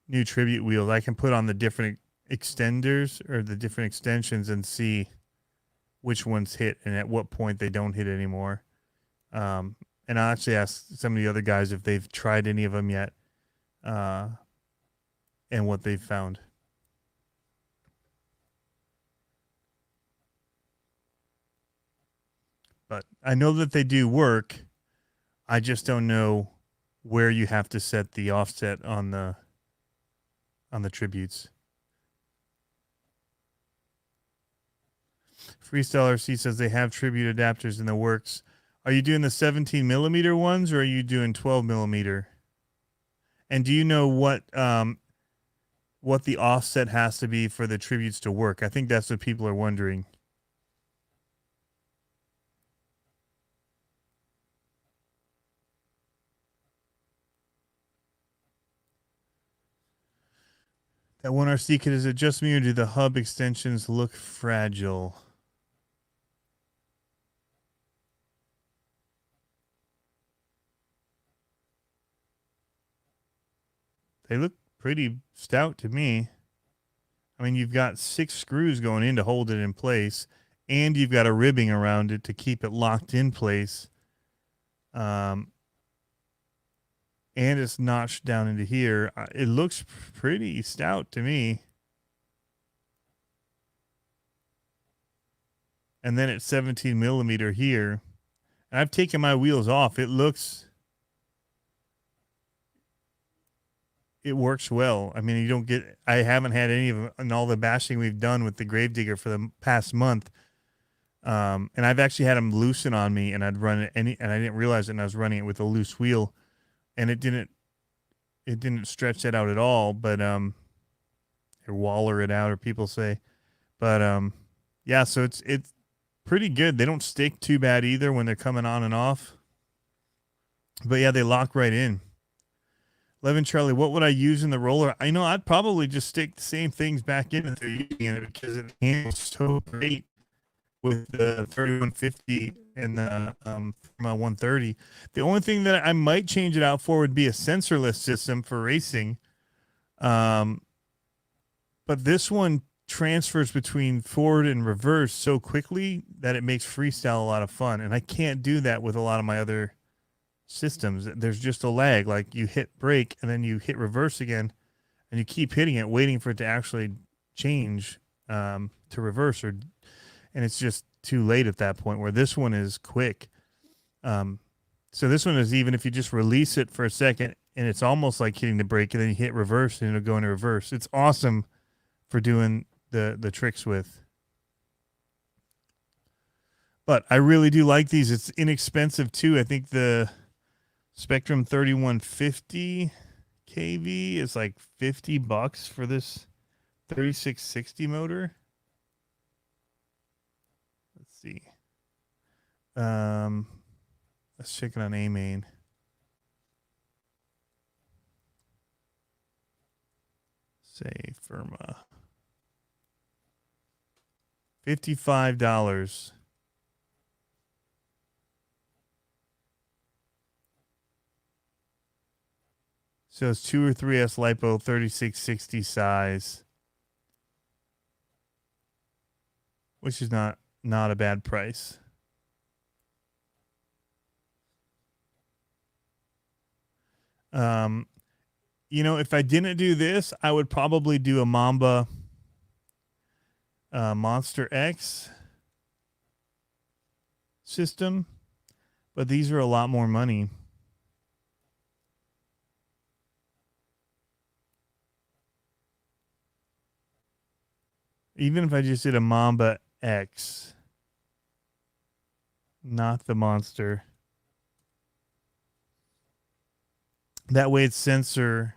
new tribute wheels I can put on the different extenders or the different extensions and see which ones hit and at what point they don't hit anymore. And I'll actually ask some of the other guys if they've tried any of them yet and what they've found. But I know that they do work. I just don't know where you have to set the offset on the tributes. Freestyle RC says they have tribute adapters in the works. Are you doing the 17 millimeter ones or are you doing 12 millimeter? And do you know what the offset has to be for the tributes to work? I think that's what people are wondering. That one RC kit, is it just me or do the hub extensions look fragile? They look pretty stout to me. I mean, you've got 6 screws going in to hold it in place, and you've got a ribbing around it to keep it locked in place. And it's notched down into here. It looks pretty stout to me. And then it's 17 millimeter here. And I've taken my wheels off. It works well. I mean, I haven't had any of them in all the bashing we've done with the Gravedigger for the past month. And I've actually had them loosen on me, and I'd run it and I didn't realize it, and I was running it with a loose wheel, and it didn't stretch it out at all, but or waller it out, or people say. But yeah, so it's pretty good. They don't stick too bad either when they're coming on and off. But yeah, they lock right in. 11 Charlie, what would I use in the roller? I know I'd probably just stick the same things back in if they're using it, because it handles so great with the 3150 and the my 130. The only thing that I might change it out for would be a sensorless system for racing. But this one transfers between forward and reverse so quickly that it makes freestyle a lot of fun. And I can't do that with a lot of my other systems. There's just a lag. Like, you hit brake and then you hit reverse again, and you keep hitting it, waiting for it to actually change to reverse, and it's just too late at that point, where this one is quick. So this one is, even if you just release it for a second, and it's almost like hitting the brake, and then you hit reverse and it'll go into reverse. It's awesome for doing the tricks with. But I really do like these. It's inexpensive too. I think the Spectrum 3150 kV is like $50 for this 3660 motor. Let's see. Let's check it on A-Main. Say Firma. $55. So it's 2 or 3S LiPo, 3660 size, which is not a bad price. If I didn't do this, I would probably do a Mamba Monster X system, but these are a lot more money. Even if I just did a Mamba X, not the monster. That way it's censored.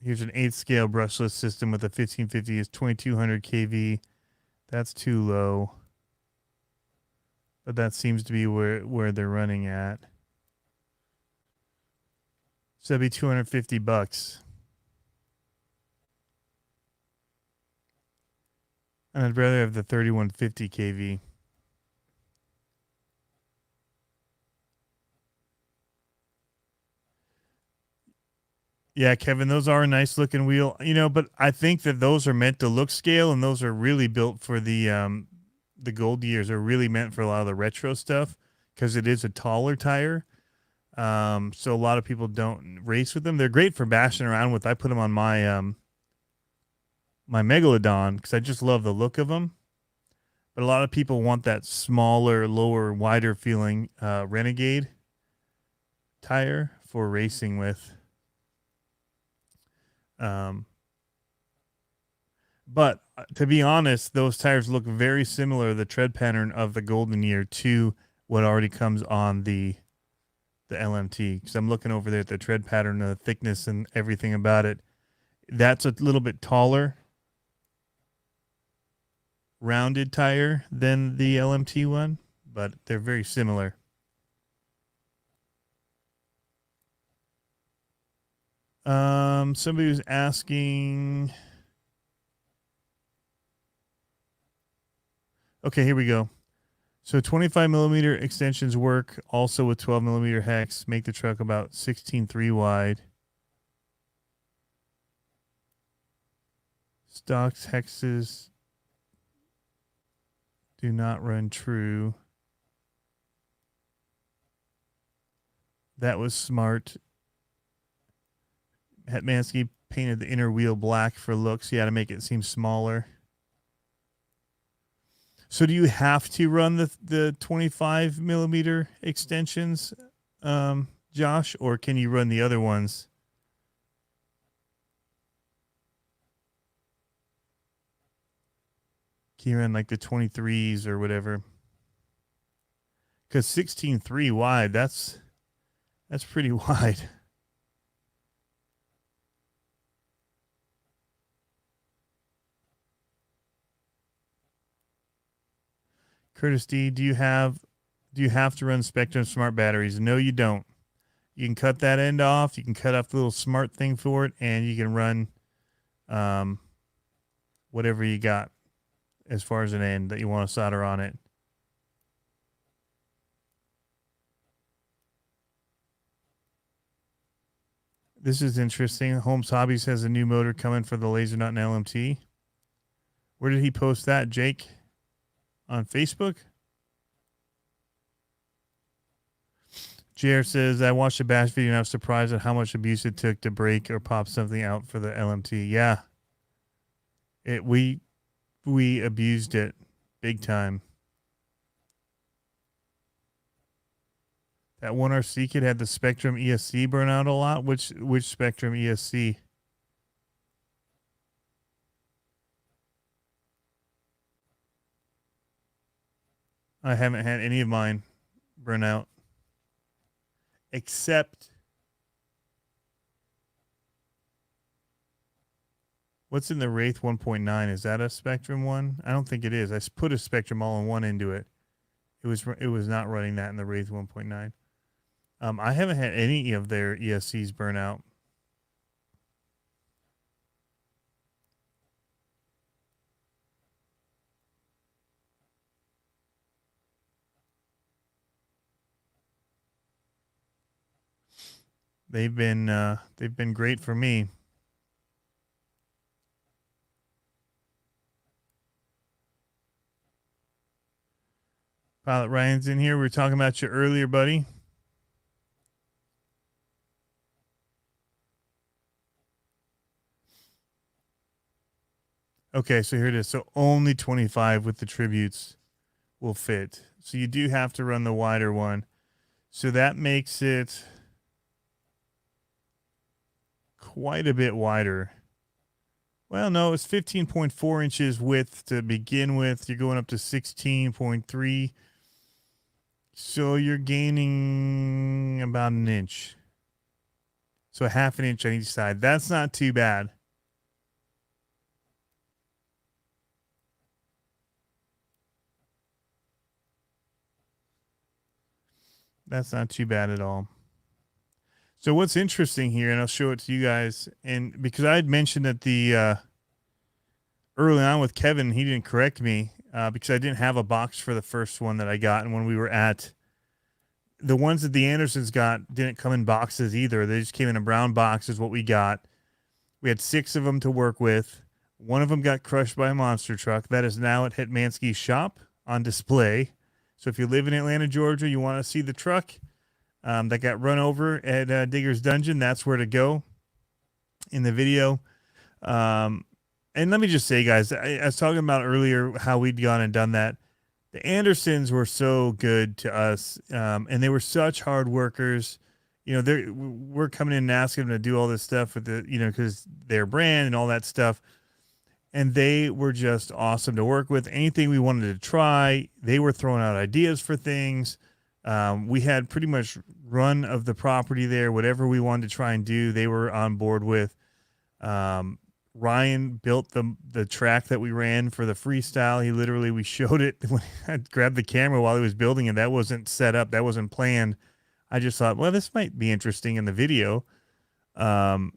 Here's an 8 scale brushless system with a 1550 is 2200 kV. That's too low. But that seems to be where they're running at. So that'd be $250. And I'd rather have the 3150 kV. Yeah, Kevin, those are a nice looking wheel, but I think that those are meant to look scale, and those are really built for the Gold Gears are really meant for a lot of the retro stuff because it is a taller tire. So a lot of people don't race with them. They're great for bashing around with. I put them on my my Megalodon because I just love the look of them. But a lot of people want that smaller, lower, wider feeling Renegade tire for racing with. But to be honest, those tires look very similar, the tread pattern of the Golden Year, to what already comes on the LMT. Because I'm looking over there at the tread pattern, the thickness, and everything about it. That's a little bit taller, rounded tire than the LMT one, but they're very similar. Somebody was asking. Okay, here we go. So 25 millimeter extensions work also with 12 millimeter hex, make the truck about 16.3 wide. Stocks hexes do not run true. That was smart. Hetmanski painted the inner wheel black for looks. Yeah, to make it seem smaller. So do you have to run the 25 millimeter extensions, Josh, or can you run the other ones? Can you run like the 23s or whatever? Because 16.3 wide, that's pretty wide. Curtis D, do you have to run Spectrum Smart batteries? No, you don't. You can cut that end off. You can cut off the little smart thing for it, and you can run whatever you got as far as an end that you want to solder on it. This is interesting. Holmes Hobbies has a new motor coming for the Laser Nut and LMT. Where did he post that, Jake? On Facebook? JR says, I watched a bash video and I was surprised at how much abuse it took to break or pop something out for the LMT. Yeah. We abused it big time. That one RC kid had the Spectrum ESC burn out a lot. Which Spectrum ESC? I haven't had any of mine burn out. Except, what's in the Wraith 1.9? Is that a Spectrum one? I don't think it is. I put a Spectrum all-in-one into it. It was not running that in the Wraith 1.9. I haven't had any of their ESCs burn out. They've been great for me. Pilot Ryan's in here. We were talking about you earlier, buddy. Okay, so here it is. So only 25 with the tributes will fit. So you do have to run the wider one. So that makes it quite a bit wider. Well, no, it's 15.4 inches width to begin with. You're going up to 16.3. So you're gaining about an inch. So a half an inch on each side. That's not too bad. That's not too bad at all. So what's interesting here, and I'll show it to you guys, and because I had mentioned that the early on with Kevin, he didn't correct me because I didn't have a box for the first one that I got, and when we were at the ones that the Andersons got didn't come in boxes either. They just came in a brown box is what we got. We had 6 of them to work with. One of them got crushed by a monster truck. That is now at Hetmanski's shop on display. So if you live in Atlanta, Georgia, you want to see the truck that got run over at Digger's Dungeon, that's where to go in the video. And let me just say, guys, I was talking about earlier how we'd gone and done that. The Andersons were so good to us, and they were such hard workers. You know, we're coming in and asking them to do all this stuff with the, you know, because their brand and all that stuff. And they were just awesome to work with. Anything we wanted to try, they were throwing out ideas for things. We had pretty much run of the property there. Whatever we wanted to try and do, they were on board with. Ryan built the track that we ran for the freestyle. We showed it when I grabbed the camera while he was building it. That wasn't set up. That wasn't planned. I just thought, well, this might be interesting in the video. You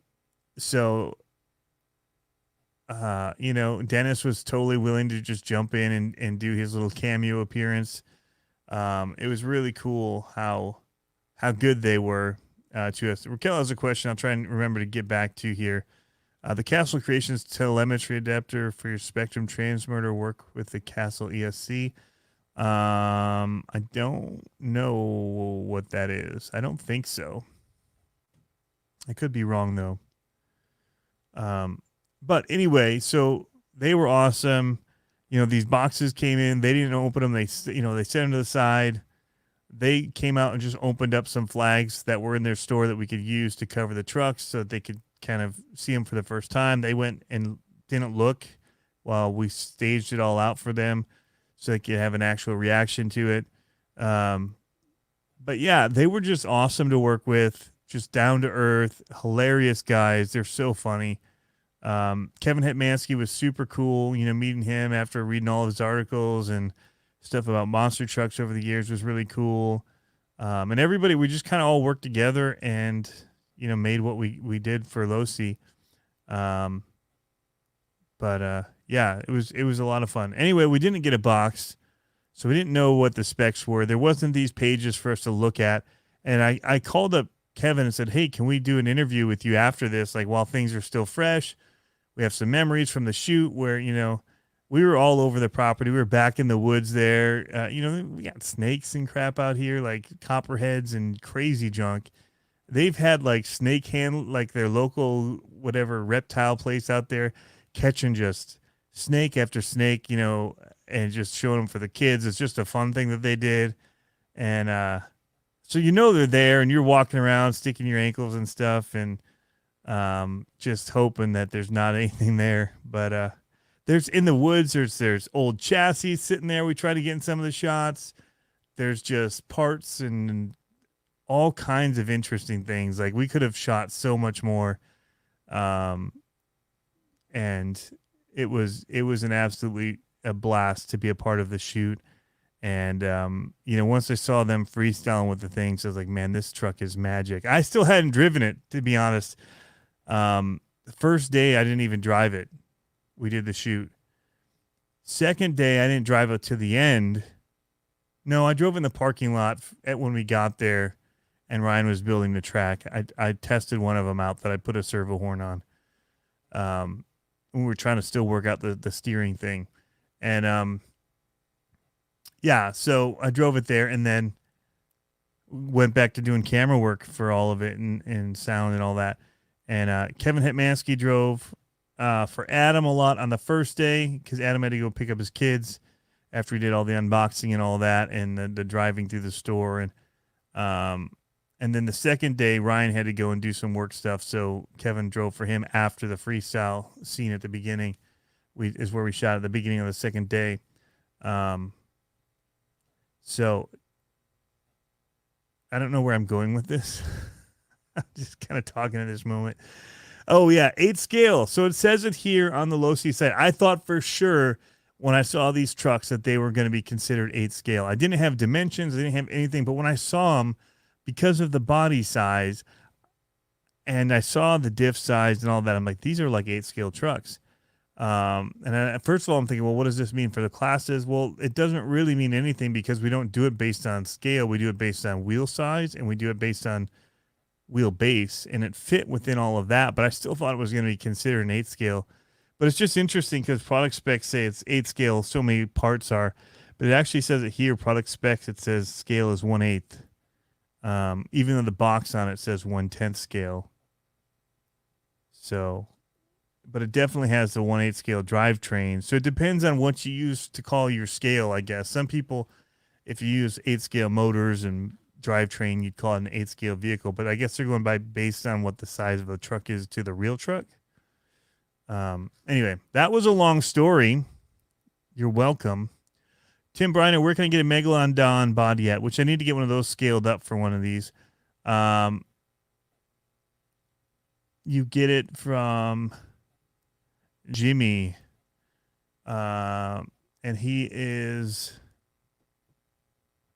know, Dennis was totally willing to just jump in and do his little cameo appearance. It was really cool how good they were to us. Raquel has a question I'll try and remember to get back to here. The Castle Creations telemetry adapter for your Spectrum transmitter work with the Castle ESC. I don't know what that is. I don't think so. I could be wrong though. But anyway, so they were awesome. You know, these boxes came in. They didn't open them. They set them to the side. They came out and just opened up some flags that were in their store that we could use to cover the trucks so that they could kind of see them for the first time. They went and didn't look while we staged it all out for them so they could have an actual reaction to it. But yeah, they were just awesome to work with, just down to earth, hilarious guys. They're so funny. Kevin Hetmanski was super cool. You know, meeting him after reading all of his articles and stuff about monster trucks over the years was really cool. And everybody, we just kind of all worked together and, you know, made what we did for Losi. Yeah, it was a lot of fun. Anyway, we didn't get a box, so we didn't know what the specs were. There wasn't these pages for us to look at. And I called up Kevin and said, hey, can we do an interview with you after this? Like, while things are still fresh, we have some memories from the shoot where, you know, we were all over the property. We were back in the woods there. You know, we got snakes and crap out here, like copperheads and crazy junk. They've had like like their local whatever reptile place out there, catching just snake after snake, you know, and just showing them for the kids. It's just a fun thing that they did. And so you know they're there, and you're walking around sticking your ankles and stuff, and just hoping that there's not anything there. But there's in the woods, there's old chassis sitting there. We try to get in some of the shots. There's just parts and all kinds of interesting things. Like, we could have shot so much more. And it was an absolutely a blast to be a part of the shoot. And, you know, once I saw them freestyling with the things, I was like, man, this truck is magic. I still hadn't driven it, to be honest. The first day I didn't even drive it. We did the shoot. Second day, I didn't drive it to the end. No, I drove in the parking lot when we got there and Ryan was building the track. I tested one of them out that I put a servo horn on. We were trying to still work out the steering thing. And, yeah, so I drove it there and then went back to doing camera work for all of it and sound and all that. And Kevin Hetmanski drove for Adam a lot on the first day because Adam had to go pick up his kids after he did all the unboxing and all that and the driving through the store. And And then the second day, Ryan had to go and do some work stuff, so Kevin drove for him after the freestyle scene at the beginning. Is where we shot at the beginning of the second day. So I don't know where I'm going with this. I'm just kind of talking at this moment. Oh yeah, 8 scale. So it says it here on the Losi site. I thought for sure when I saw these trucks that they were going to be considered 8 scale. I didn't have dimensions, I didn't have anything, but when I saw them, because of the body size, and I saw the diff size and all that, I'm like, these are like 8 scale trucks. First of all, I'm thinking, well, what does this mean for the classes? Well, it doesn't really mean anything because we don't do it based on scale. We do it based on wheel size, and we do it based on wheelbase, and it fit within all of that. But I still thought it was going to be considered an 8 scale. But it's just interesting because product specs say it's 8 scale. So many parts are, but it actually says it here. Product specs, it says scale is 1/8. Even though the box on it says 1/10 scale. So, but it definitely has the 1/8 scale drivetrain. So it depends on what you use to call your scale, I guess. Some people, if you use 8 scale motors and drivetrain, you'd call it an 8 scale vehicle. But I guess they're going by based on what the size of the truck is to the real truck. Anyway, that was a long story. You're welcome. Tim Briner, where can I get a Megalodon body at? Which I need to get one of those scaled up for one of these. You get it from Jimmy. And he is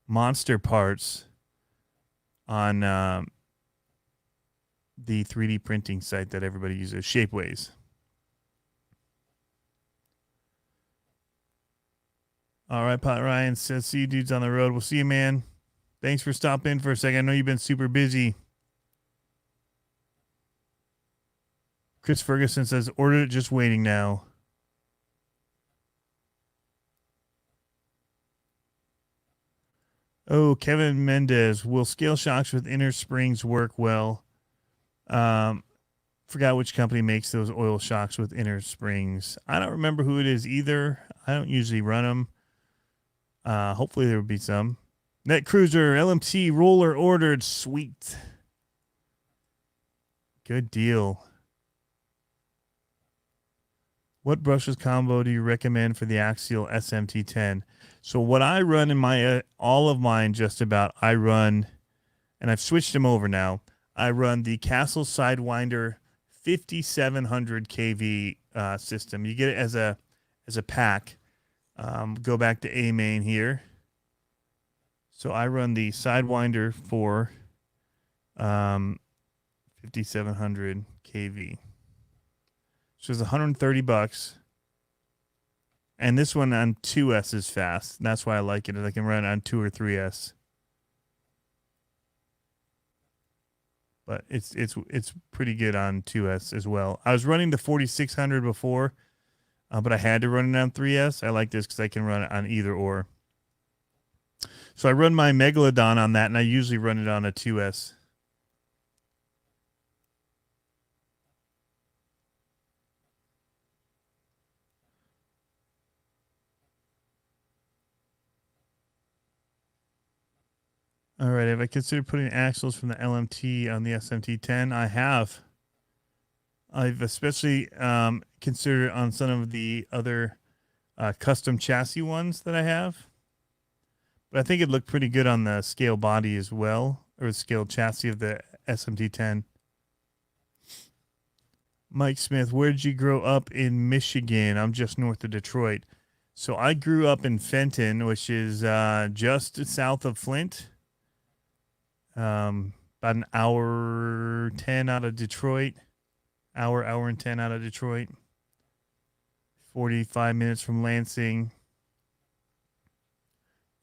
Monster Parts on the 3D printing site that everybody uses, Shapeways. All right, Pot Ryan says, see you dudes on the road. We'll see you, man. Thanks for stopping in for a second. I know you've been super busy. Chris Ferguson says, ordered it, just waiting now. Oh, Kevin Mendez, will scale shocks with inner springs work well? Forgot which company makes those oil shocks with inner springs. I don't remember who it is either. I don't usually run them. Hopefully there will be some. Net Cruiser LMT roller ordered. Sweet. Good deal. What brushless combo do you recommend for the Axial SMT10? So what I run in my all of mine, just about, I run, and I've switched them over now. I run the Castle Sidewinder 5700 kV system. You get it as a pack. Go back to A main here. So I run the Sidewinder for 5700 kV. So it's $130. And this one on 2S is fast. That's why I like it. I can run on 2 or 3S. But it's pretty good on 2S as well. I was running the 4600 before, but I had to run it on 3S. I like this because I can run it on either or. So I run my Megalodon on that, and I usually run it on a 2S. All right, have I considered putting axles from the LMT on the SMT10? I have. I've especially considered on some of the other custom chassis ones that I have. But I think it looked pretty good on the scale body as well, or the scale chassis of the SMT10. Mike Smith, where did you grow up in Michigan? I'm just north of Detroit. So I grew up in Fenton, which is just south of Flint. About an hour 10 out of Detroit. Hour and 10 out of Detroit. 45 minutes from Lansing.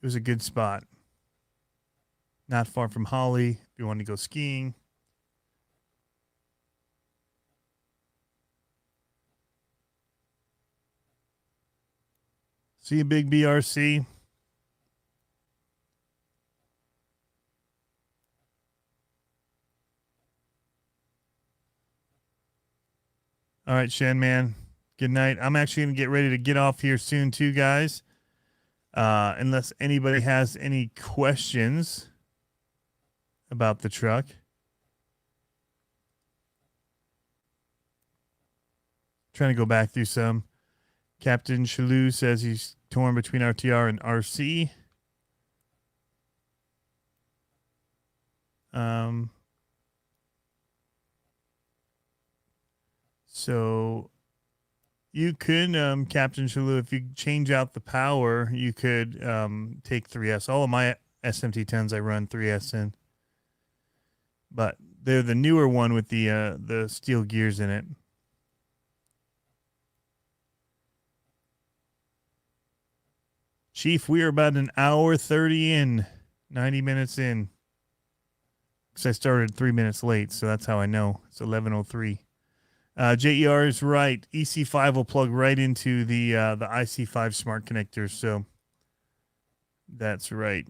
It was a good spot. Not far from Holly if you want to go skiing. See you, big BRC. All right, Shen, man. Good night. I'm actually going to get ready to get off here soon, too, guys. Unless anybody has any questions. about the truck. Trying to go back through some. Captain Chalou says he's torn between RTR and RC. So you could, Captain Chalou, if you change out the power, you could take 3S. All of my SMT10s I run 3S in, but they're the newer one with the steel gears in it. Chief, we are about an hour 30 in, 90 minutes in. Because I started 3 minutes late, so that's how I know. It's 11:03. JER is right. EC5 will plug right into the IC5 smart connector, so that's right.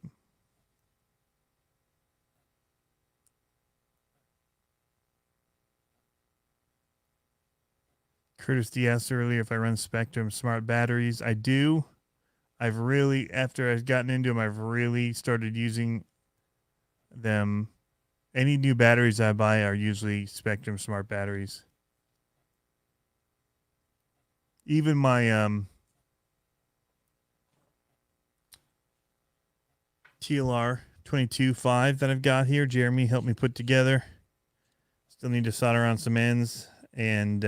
Curtis D asked earlier if I run Spectrum smart batteries. I do. I've really, after I've gotten into them, I've really started using them. Any new batteries I buy are usually Spectrum smart batteries. Even my TLR 22.5 that I've got here, Jeremy helped me put together. Still need to solder on some ends and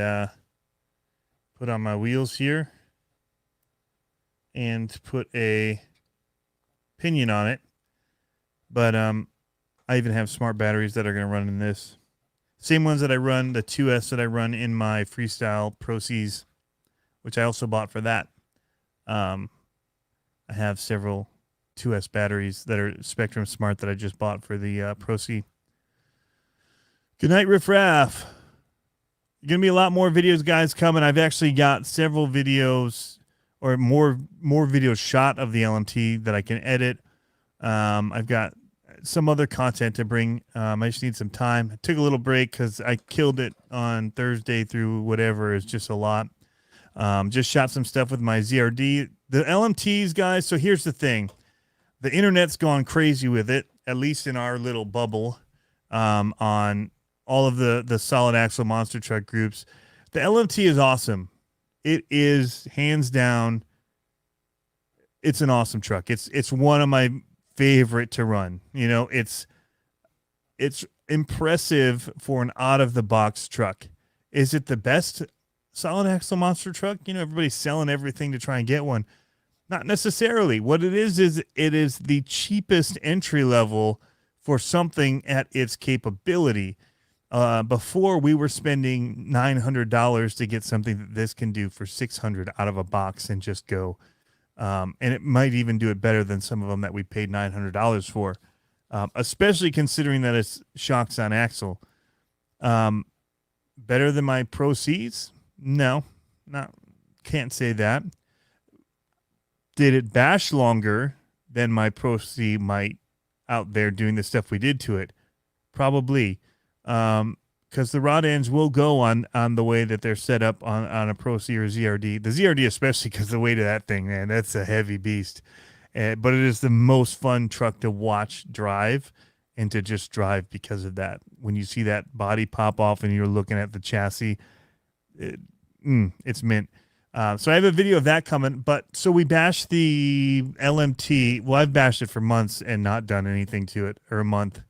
put on my wheels here and put a pinion on it. But I even have smart batteries that are going to run in this. Same ones that I run, the 2S that I run in my Freestyle Pro Cs, which I also bought for that. I have several 2S batteries that are Spectrum Smart that I just bought for the Pro C. Good night, Riff Raff. Going to be a lot more videos, guys, coming. I've actually got several videos or more videos shot of the LMT that I can edit. I've got some other content to bring. I just need some time. I took a little break because I killed it on Thursday through whatever. It's just a lot. Just shot some stuff with my ZRD. The LMTs, guys, so here's the thing. The internet's gone crazy with it, at least in our little bubble, on all of the solid axle monster truck groups. The LMT is awesome. It is hands down. It's an awesome truck. It's one of my favorite to run. You know, it's impressive for an out of the box truck. Is it the best solid axle monster truck? You know, everybody's selling everything to try and get one. Not necessarily. What it is it is the cheapest entry level for something at its capability. Before we were spending $900 to get something that this can do for $600 out of a box and just go. And it might even do it better than some of them that we paid $900 for, especially considering that it's shocks on axle. Better than my Pro Cs? No, can't say that. Did it bash longer than my Pro C might out there doing the stuff we did to it? Probably. Because the rod ends will go on the way that they're set up on a Pro C or ZRD. The ZRD especially, because the weight of that thing, man, that's a heavy beast. But it is the most fun truck to watch drive and to just drive because of that. When you see that body pop off and you're looking at the chassis, it's mint. So I have a video of that coming. But so we bashed the LMT. Well, I've bashed it for months and not done anything to it, or a month.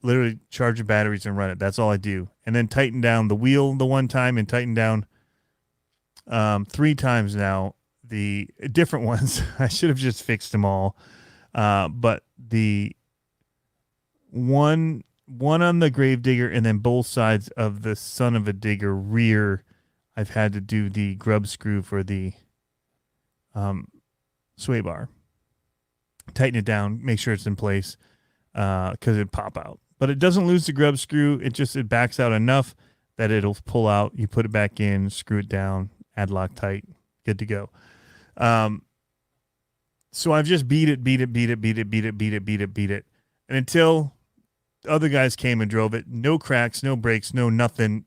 Literally charge the batteries and run it. That's all I do. And then tighten down the wheel the one time and tighten down 3 times now. The different ones. I should have just fixed them all. But the one on the Gravedigger and then both sides of the Son of a Digger rear, I've had to do the grub screw for the sway bar. Tighten it down, make sure it's in place. Because it'd pop out, but it doesn't lose the grub screw. It backs out enough that it'll pull out. You put it back in, screw it down, add Loctite, good to go. So I've just beat it, and until other guys came and drove it, no cracks, no brakes, no nothing.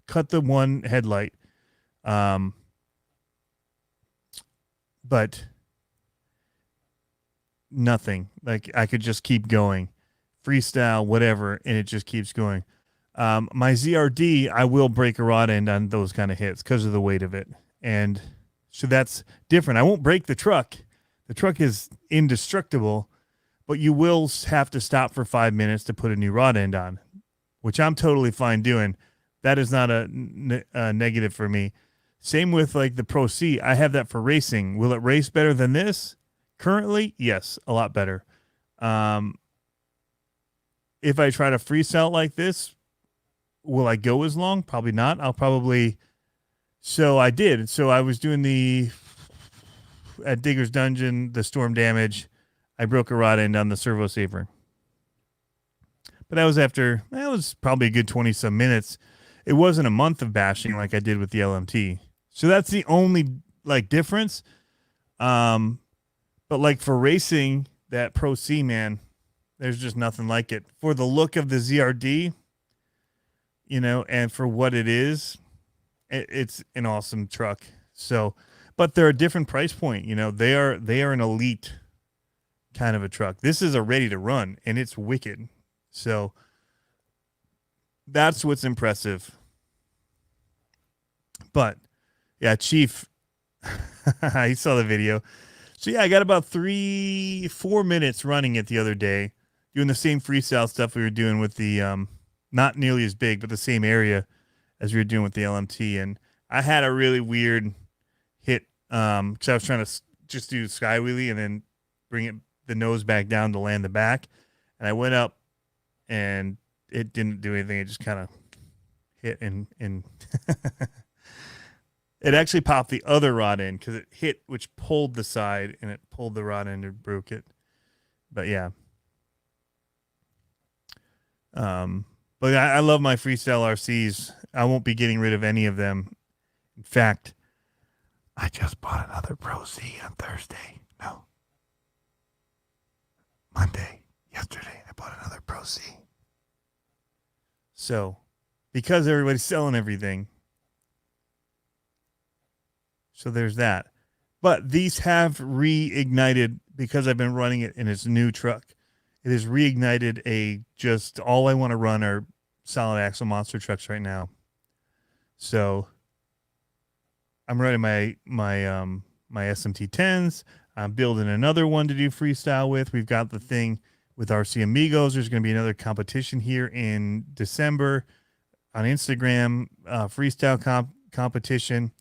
Cut the one headlight, but nothing. Like I could just keep going freestyle, whatever, and it just keeps going. My ZRD, I will break a rod end on those kind of hits because of the weight of it. And so that's different. I won't break the truck. The truck is indestructible, but you will have to stop for 5 minutes to put a new rod end on, which I'm totally fine doing. That is not a negative for me. Same with like the Pro C. I have that for racing. Will it race better than this? Currently, yes, a lot better. If I try to freestyle like this, will I go as long? Probably not. I'll probably. So I did. So I was doing at Digger's Dungeon, the storm damage. I broke a rod end on the servo saver. But that was probably a good 20 some minutes. It wasn't a month of bashing like I did with the LMT. So that's the only like difference. But like for racing, that Pro C, man, there's just nothing like it. For the look of the ZRD, and for what it is, it's an awesome truck. So, but they're a different price point. They are an elite kind of a truck. This is a ready to run, and it's wicked. So that's what's impressive. But yeah, Chief, he saw the video. So yeah, I got about 3-4 minutes running it the other day, doing the same freestyle stuff we were doing with the, not nearly as big, but the same area as we were doing with the LMT. And I had a really weird hit, because I was trying to just do sky wheelie and then bring the nose back down to land the back. And I went up and it didn't do anything. It just kind of hit and it actually popped the other rod end because it hit, which pulled the side, and it pulled the rod end and broke it. But yeah. But I love my freestyle RCs. I won't be getting rid of any of them. In fact, I just bought another Pro C on Thursday. No. Monday. Yesterday, I bought another Pro C. So, because everybody's selling everything. So there's that. But these have reignited, because I've been running it in its new truck. It has reignited just all I want to run are solid axle monster trucks right now. So I'm running my SMT 10s. I'm building another one to do freestyle with. We've got the thing with RC Amigos. There's going to be another competition here in December on Instagram, freestyle competition.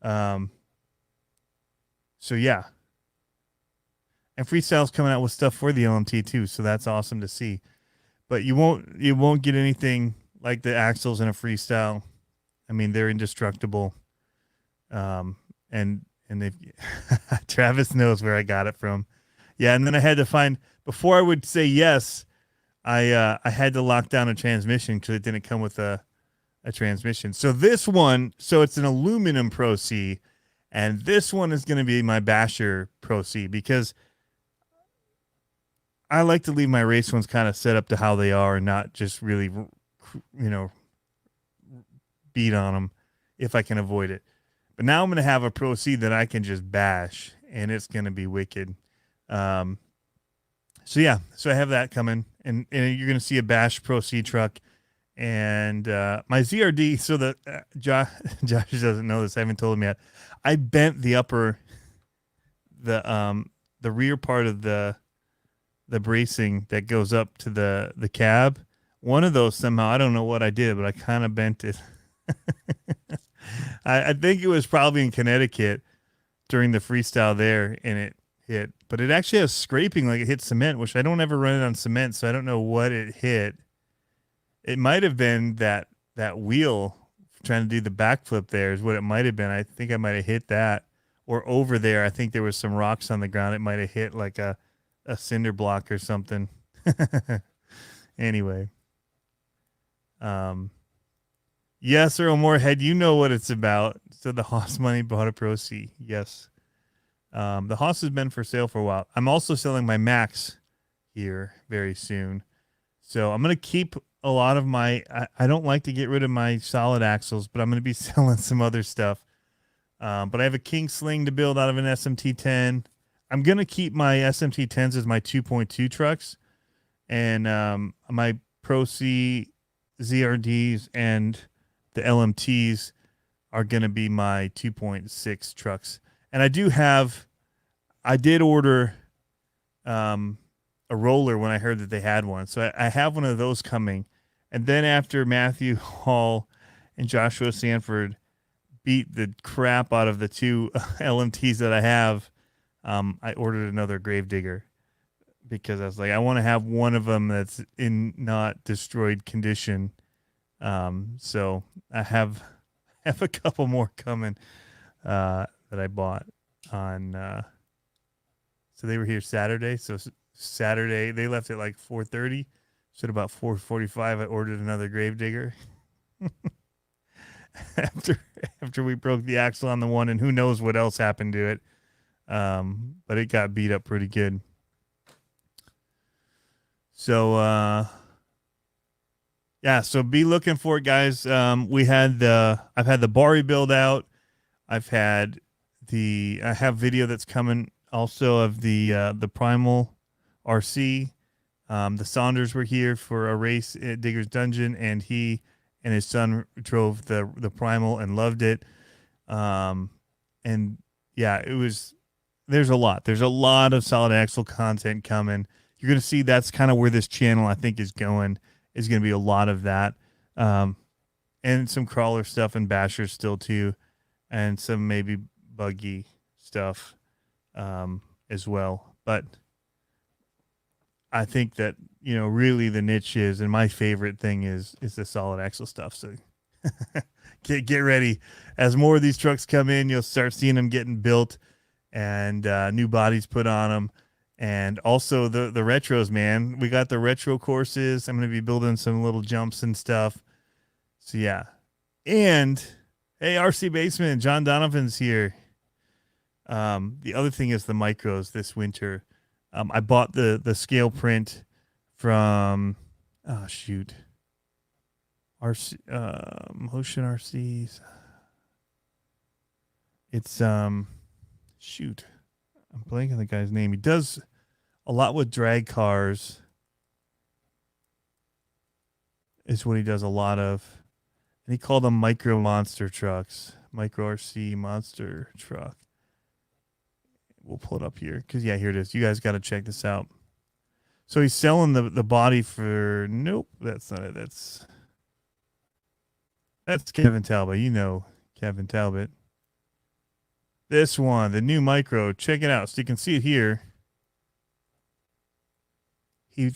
So yeah. And freestyle's coming out with stuff for the LMT too, so that's awesome to see. But you won't get anything like the axles in a freestyle. I mean, they're indestructible. And if Travis knows where I got it from. Yeah, and then I had to find, before I would say yes, I had to lock down a transmission because it didn't come with a transmission. So this one, it's an aluminum Pro C, and this one is going to be my Basher Pro C because I like to leave my race ones kind of set up to how they are and not just really, beat on them if I can avoid it. But now I'm going to have a Pro C that I can just bash, and it's going to be wicked. So yeah, so I have that coming, and you're going to see a Bash Pro C truck, and my ZRD. So the Josh doesn't know this. I haven't told him yet. I bent the rear part of the bracing that goes up to the cab. One of those somehow, I don't know what I did, but I kind of bent it. I think it was probably in Connecticut during the freestyle there, and it hit. But it actually has scraping like it hit cement, which I don't ever run it on cement, so I don't know what it hit. It might have been that wheel trying to do the backflip there is what it might have been. I think I might have hit that. Or over there, I think there was some rocks on the ground. It might have hit like a cinder block or something. Anyway. Yes, Earl Moorhead, you know what it's about. So the Haas money bought a Pro C. Yes. The Haas has been for sale for a while. I'm also selling my Max here very soon. So I'm going to keep a lot of I don't like to get rid of my solid axles, but I'm going to be selling some other stuff. But I have a King Sling to build out of an SMT 10. I'm going to keep my SMT 10s as my 2.2 trucks. and my Pro C ZRDs and the LMTs are going to be my 2.6 trucks. And I did order a roller when I heard that they had one. So I have one of those coming. And then after Matthew Hall and Joshua Sanford beat the crap out of the two LMTs that I have, I ordered another Gravedigger because I was like, I want to have one of them that's in not destroyed condition. So I have a couple more coming that I bought on. So they were here Saturday. So Saturday they left at like 4:30. So at about 4:45, I ordered another Gravedigger. after we broke the axle on the one, and who knows what else happened to it. But it got beat up pretty good. So yeah, so be looking for it, guys. I've had the Bari build out. I have video that's coming also of the Primal RC. The Saunders were here for a race at Digger's Dungeon, and he and his son drove the Primal and loved it. And yeah, there's a lot of solid axle content coming. You're going to see that's kind of where this channel, I think, is going to be a lot of that. And some crawler stuff and bashers still too. And some maybe buggy stuff as well. But I think that, really the niche is, and my favorite thing is the solid axle stuff. So get ready. As more of these trucks come in, you'll start seeing them getting built and new bodies put on them. And also the retros, man. We got the retro courses. I'm going to be building some little jumps and stuff. So yeah. And hey, RC Basement, John Donovan's here. The other thing is the micros this winter. I bought the scale print from RC Motion RCs. It's shoot. I'm blanking on the guy's name. He does a lot with drag cars. Is what he does a lot of. And he called them micro monster trucks. Micro RC monster truck. We'll pull it up here. Because, yeah, here it is. You guys got to check this out. So he's selling the body for... Nope, that's not it. That's Kevin Talbot. You know Kevin Talbot. This one, the new micro. Check it out. So you can see it here. He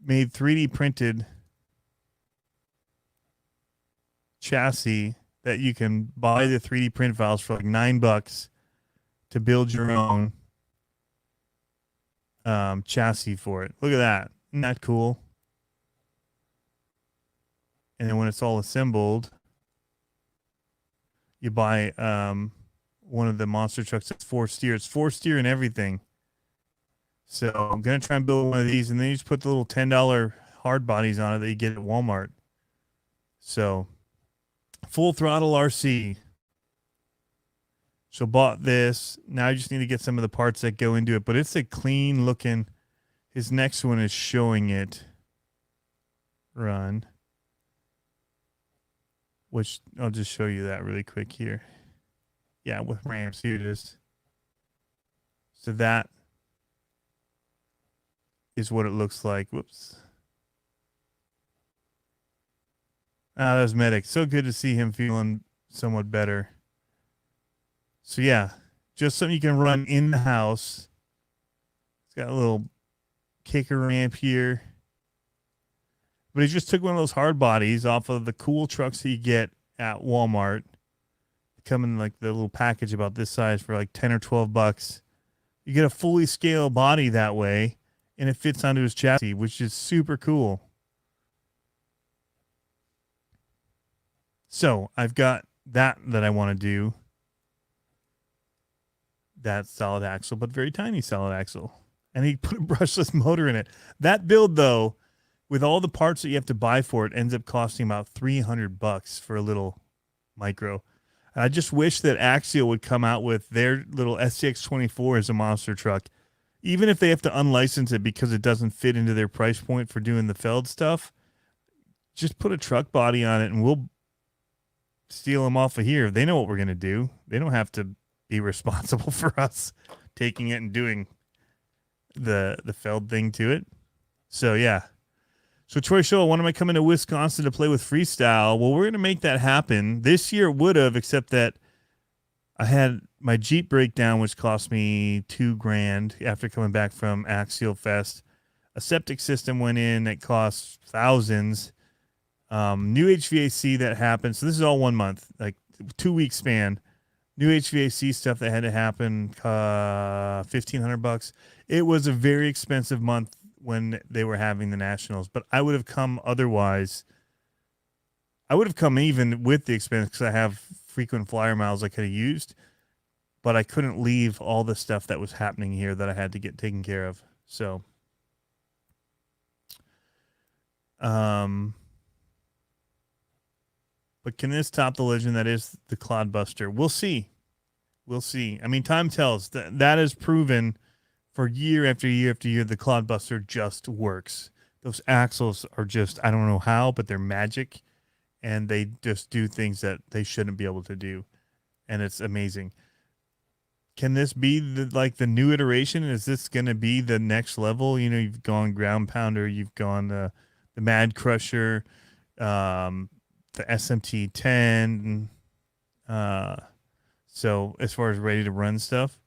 made 3D printed chassis that you can buy the 3D print files for like $9 to build your own chassis for it. Look at that. Isn't that cool? And then when it's all assembled, you buy one of the monster trucks that's 4-steer. It's 4-steer and everything. So I'm going to try and build one of these, and then you just put the little $10 hard bodies on it that you get at Walmart. So full throttle RC. So bought this. Now I just need to get some of the parts that go into it, but it's a clean looking. His next one is showing it run, which I'll just show you that really quick here. Yeah, with ramps, here it is. So that is what it looks like. Whoops. That was Medic. So good to see him feeling somewhat better. So yeah, just something you can run in the house. It's got a little kicker ramp here. But he just took one of those hard bodies off of the cool trucks that you get at Walmart. Come in like the little package about this size for like 10 or 12 bucks. You get a fully scale body that way, and it fits onto his chassis, which is super cool. So I've got that I want to do. That solid axle, but very tiny solid axle. And he put a brushless motor in it. That build, though, with all the parts that you have to buy for it, ends up costing about $300 for a little micro. And I just wish that Axial would come out with their little SCX24 as a monster truck. even if they have to unlicense it because it doesn't fit into their price point for doing the Feld stuff, just put a truck body on it and we'll steal them off of here. They know what we're going to do. They don't have to be responsible for us taking it and doing the Feld thing to it. So, yeah. So, Troy Scholl, when am I coming to Wisconsin to play with Freestyle? Well, we're going to make that happen. This year would have, except that I had my Jeep breakdown, which cost me $2,000 after coming back from Axial Fest. A septic system went in that cost thousands. New HVAC that happened. So this is all 1 month, like 2 week span. New HVAC stuff that had to happen, $1,500. It was a very expensive month when they were having the Nationals, but I would have come otherwise. I would have come even with the expense because I have frequent flyer miles I could have used, but I couldn't leave all the stuff that was happening here that I had to get taken care of. So, but can this top the legend that is the Clodbuster? We'll see. We'll see. I mean, time tells. That is proven for year after year after year. The Clodbuster just works. Those axles are just, I don't know how, but they're magic. And they just do things that they shouldn't be able to do. And it's amazing. Can this be the new iteration? Is this going to be the next level? You know, you've gone Ground Pounder. You've gone the Mad Crusher. The SMT 10. So as far as ready to run stuff,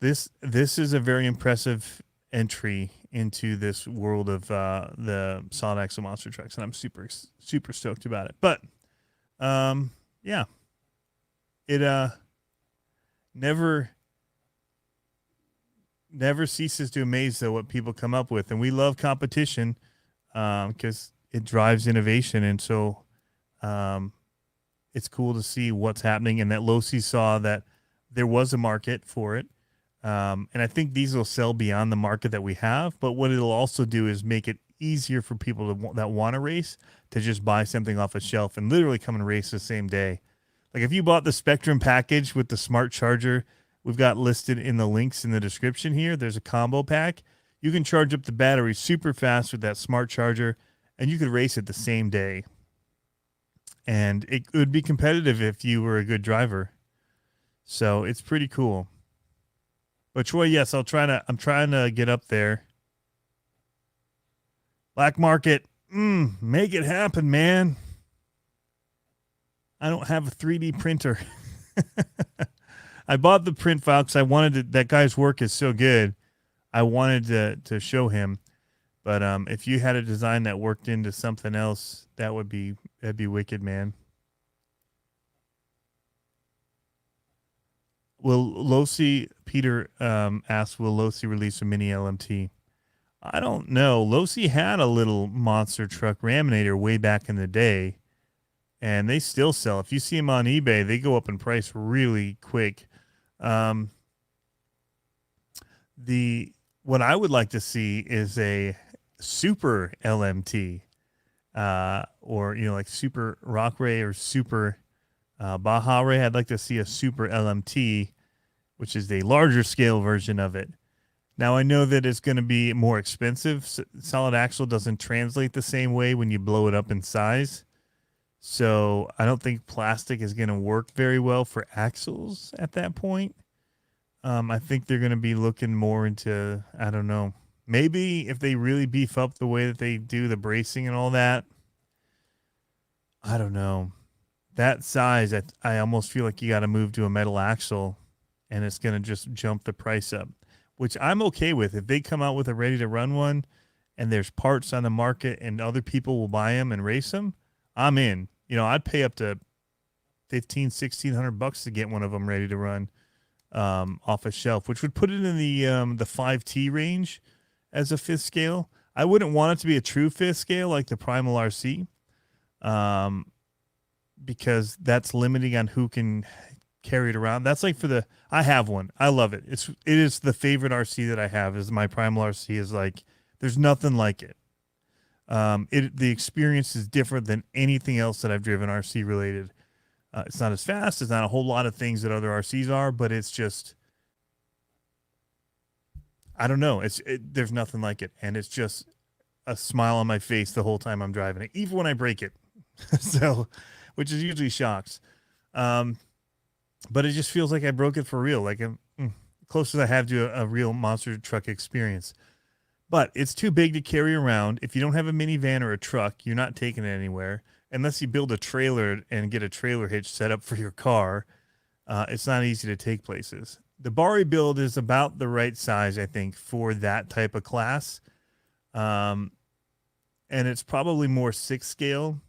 this is a very impressive entry into this world of the solid axle monster trucks, and I'm super stoked about it. But yeah, it never ceases to amaze though what people come up with, and we love competition because it drives innovation, and so it's cool to see what's happening, and that Losi saw that there was a market for it. And I think these will sell beyond the market that we have, but what it'll also do is make it easier for people that want to race to just buy something off a shelf and literally come and race the same day. Like if you bought the Spectrum package with the smart charger, we've got listed in the links in the description here. There's a combo pack. You can charge up the battery super fast with that smart charger, and you could race it the same day. And it would be competitive if you were a good driver. So it's pretty cool. But Troy, yes, I'm trying to get up there. Black market, make it happen, man. I don't have a 3D printer. I bought the print file because I wanted to, that guy's work is so good. I wanted to show him. But if you had a design that worked into something else, that'd be wicked, man. Will Losi, Peter asks, will Losi release a mini LMT? I don't know. Losi had a little monster truck Raminator way back in the day, and they still sell. If you see them on eBay, they go up in price really quick. What I would like to see is a super LMT, or like Super Rock Ray or Super Baja Ray. I'd like to see a Super LMT, which is the larger scale version of it. Now, I know that it's going to be more expensive. Solid axle doesn't translate the same way when you blow it up in size. So I don't think plastic is going to work very well for axles at that point. I think they're going to be looking more into, I don't know, maybe if they really beef up the way that they do the bracing and all that. I don't know. That size, I almost feel like you got to move to a metal axle, and it's going to just jump the price up, which I'm okay with. If they come out with a ready-to-run one and there's parts on the market and other people will buy them and race them, I'm in. I'd pay up to $1,500-$1,600 to get one of them ready to run off a shelf, which would put it in the 5T range as a fifth scale. I wouldn't want it to be a true fifth scale like the Primal RC, because that's limiting on who can carry it around. That's like I have one. I love it. It is the favorite RC that I have. Is my Primal RC is like, there's nothing like it. The experience is different than anything else that I've driven RC related. It's not as fast. It's not a whole lot of things that other RCs are, but it's just, I don't know. There's nothing like it, and it's just a smile on my face the whole time I'm driving it, even when I break it. So, which is usually shocks. Um, but it just feels like I broke it for real. Like I'm closest I have to a real monster truck experience. But it's too big to carry around. If you don't have a minivan or a truck, you're not taking it anywhere unless you build a trailer and get a trailer hitch set up for your car. It's not easy to take places. The Bari build is about the right size, I think, for that type of class. And it's probably more 6 scale,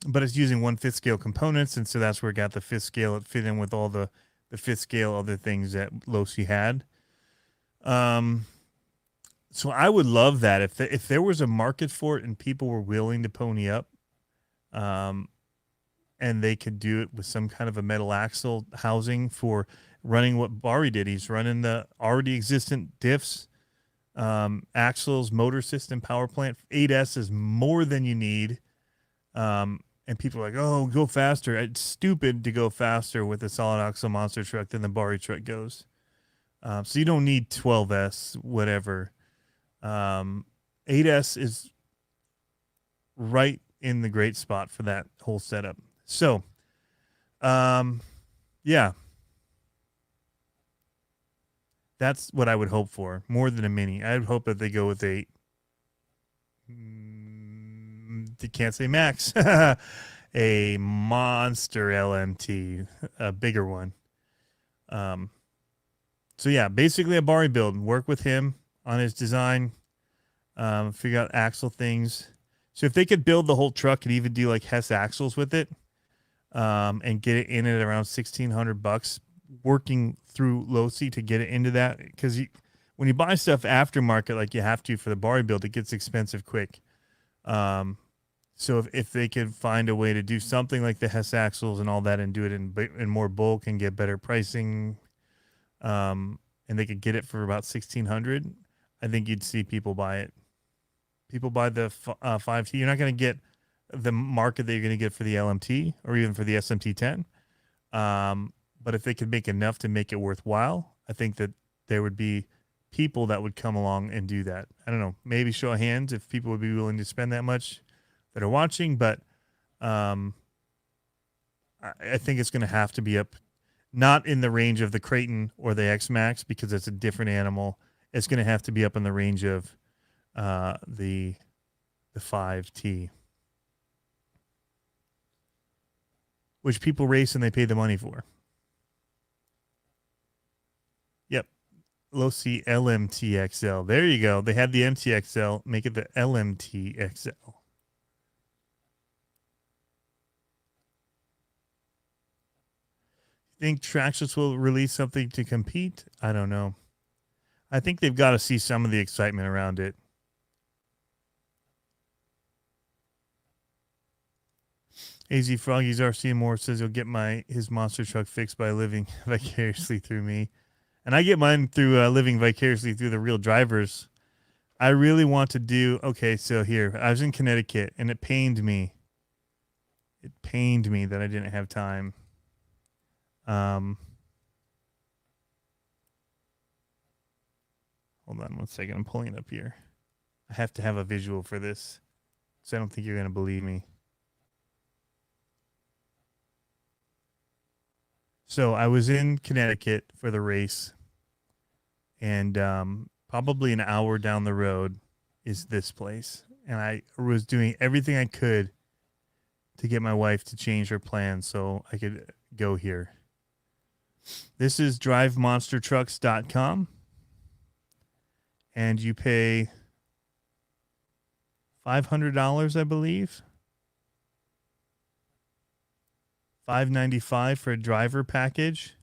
but it's using 1/5 scale components. And so that's where it got the 5th scale. It fit in with all the 5th scale other things that Losi had. So I would love that if there was a market for it and people were willing to pony up, and they could do it with some kind of a metal axle housing for running what Bari did. He's running the already existent diffs, axles, motor system, power plant. 8S is more than you need. And people are like, oh, go faster. It's stupid to go faster with a solid axle monster truck than the Bari truck goes. So you don't need 12S, whatever. 8S is right in the great spot for that whole setup. So, yeah, that's what I would hope for more than a mini. I'd hope that they go with you can't say max, a monster LMT, a bigger one. So yeah, basically a Bari build. Work with him on his design, figure out axle things. So if they could build the whole truck and even do like Hess axles with it, and get it in at around $1,600, working through Losi to get it into that, because when you buy stuff aftermarket like you have to for the Bari build, it gets expensive quick. So if they could find a way to do something like the Hess axles and all that and do it in more bulk and get better pricing, and they could get it for about $1,600, I think you'd see people buy it. People buy the 5T. You're not going to get the market that you're going to get for the LMT or even for the SMT10. But if they could make enough to make it worthwhile, I think that there would be people that would come along and do that. I don't know, maybe show of hands if people would be willing to spend that much that are watching, but I think it's going to have to be up, not in the range of the Creighton or the X-Max because it's a different animal. It's going to have to be up in the range of the 5T, which people race and they pay the money for. Yep. Losi LMT XL. There you go. They had the MTXL. Make it the LMT XL. Think Traxxas will release something to compete? I don't know. I think they've got to see some of the excitement around it. AZ Froggy's RC Moore says he'll get his monster truck fixed by living vicariously through me. And I get mine through living vicariously through the real drivers. I really want to do... Okay, so here. I was in Connecticut, and it pained me. It pained me that I didn't have time. Hold on 1 second. I'm pulling it up here. I have to have a visual for this, so I don't think you're going to believe me. So I was in Connecticut for the race, and probably an hour down the road is this place. And I was doing everything I could to get my wife to change her plans so I could go here. This is drivemonstertrucks.com, and you pay $500, I believe. $595 for a driver package,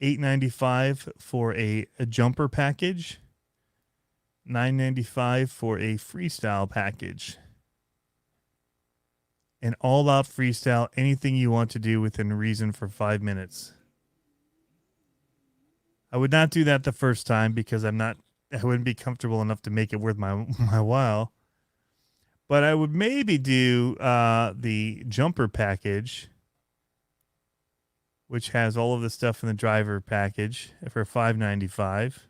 $895 for a jumper package, $995 for a freestyle package. An all-out freestyle, anything you want to do within reason for 5 minutes. I would not do that the first time because I wouldn't be comfortable enough to make it worth my while. But I would maybe do the jumper package, which has all of the stuff in the driver package for $595.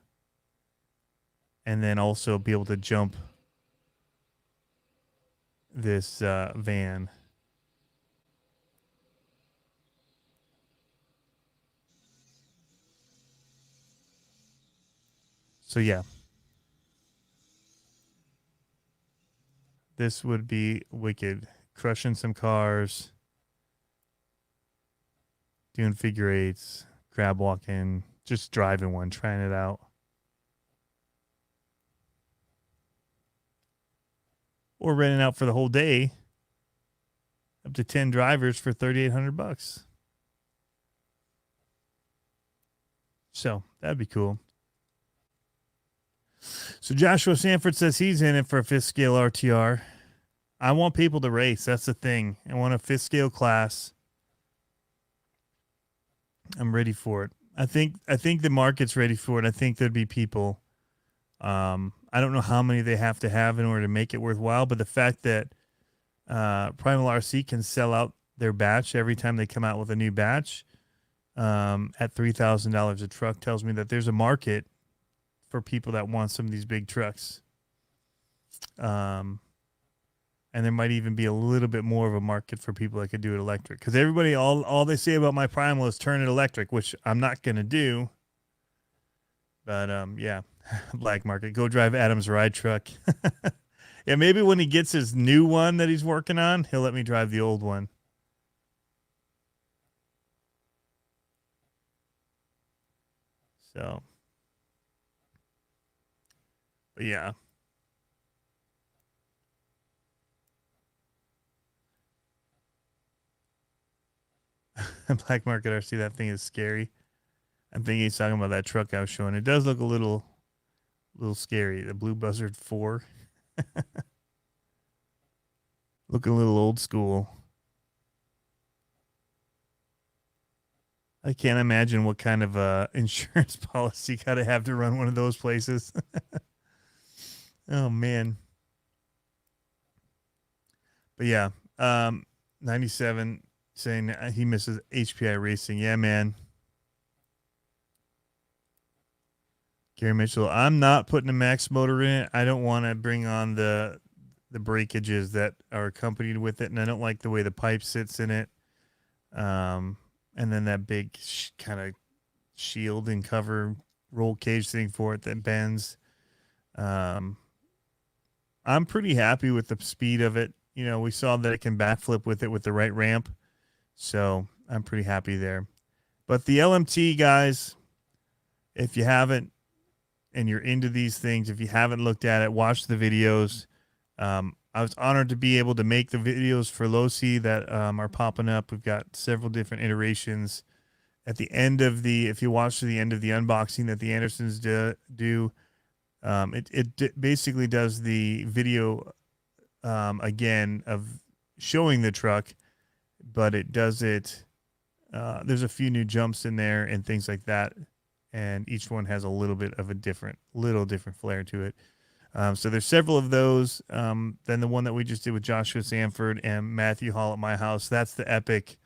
and then also be able to jump this van. So yeah, this would be wicked. Crushing some cars, doing figure eights, crab walking, just driving one, trying it out. Or renting out for the whole day, up to 10 drivers for $3,800. So that'd be cool. So Joshua Sanford says he's in it for a 5th scale RTR. I want people to race. That's the thing. I want a 5th scale class. I'm ready for it. I think the market's ready for it. I think there'd be people. I don't know how many they have to have in order to make it worthwhile, but the fact that Primal RC can sell out their batch every time they come out with a new batch at $3,000 a truck tells me that there's a market for people that want some of these big trucks. And there might even be a little bit more of a market for people that could do it electric. Because everybody, all they say about my Primal is turn it electric, which I'm not going to do. But yeah, black market. Go drive Adam's ride truck. Yeah, maybe when he gets his new one that he's working on, he'll let me drive the old one. So, but yeah. Black market RC, that thing is scary. I'm thinking he's talking about that truck I was showing. It does look a little scary. The Blue Buzzard 4. Looking a little old school. I can't imagine what kind of insurance policy you got to have to run one of those places. Oh, man. But yeah, 97 saying he misses HPI racing. Yeah, man. Gary Mitchell, I'm not putting a max motor in it. I don't want to bring on the breakages that are accompanied with it, and I don't like the way the pipe sits in it. And then that big kind of shield and cover roll cage thing for it that bends. I'm pretty happy with the speed of it. You know, we saw that it can backflip with it with the right ramp. So I'm pretty happy there. But the LMT, guys, if you haven't, and you're into these things, if you haven't looked at it, watch the videos. I was honored to be able to make the videos for Losi that are popping up. We've got several different iterations. At the end of if you watch to the end of the unboxing that the Andersons do, it basically does the video again of showing the truck, but it does it. There's a few new jumps in there and things like that, and each one has a little bit of a different flair to it. So there's several of those. Then the one that we just did with Joshua Sanford and Matthew Hall at my house, that's the epic.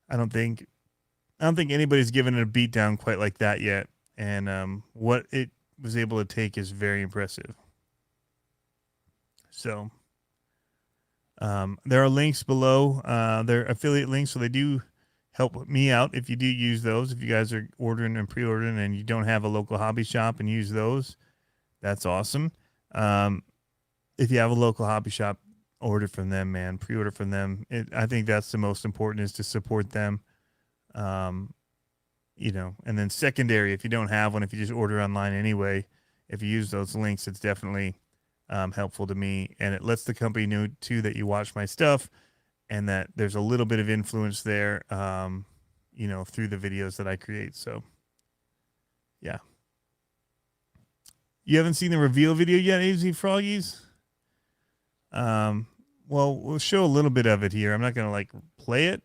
I don't think anybody's given it a beat down quite like that yet. And what it was able to take is very impressive. So there are links below. They're affiliate links, so they do help me out if you do use those. If you guys are ordering and pre-ordering and you don't have a local hobby shop and use those, that's awesome. If you have a local hobby shop, order from them, man. Pre-order from them. I think that's the most important, is to support them. You know, and then secondary, if you don't have one, if you just order online anyway, if you use those links, it's definitely helpful to me. And it lets the company know, too, that you watch my stuff and that there's a little bit of influence there, you know, through the videos that I create. So, yeah. You haven't seen the reveal video yet, AZ Froggies? Well, we'll show a little bit of it here. I'm not going to, like, play it.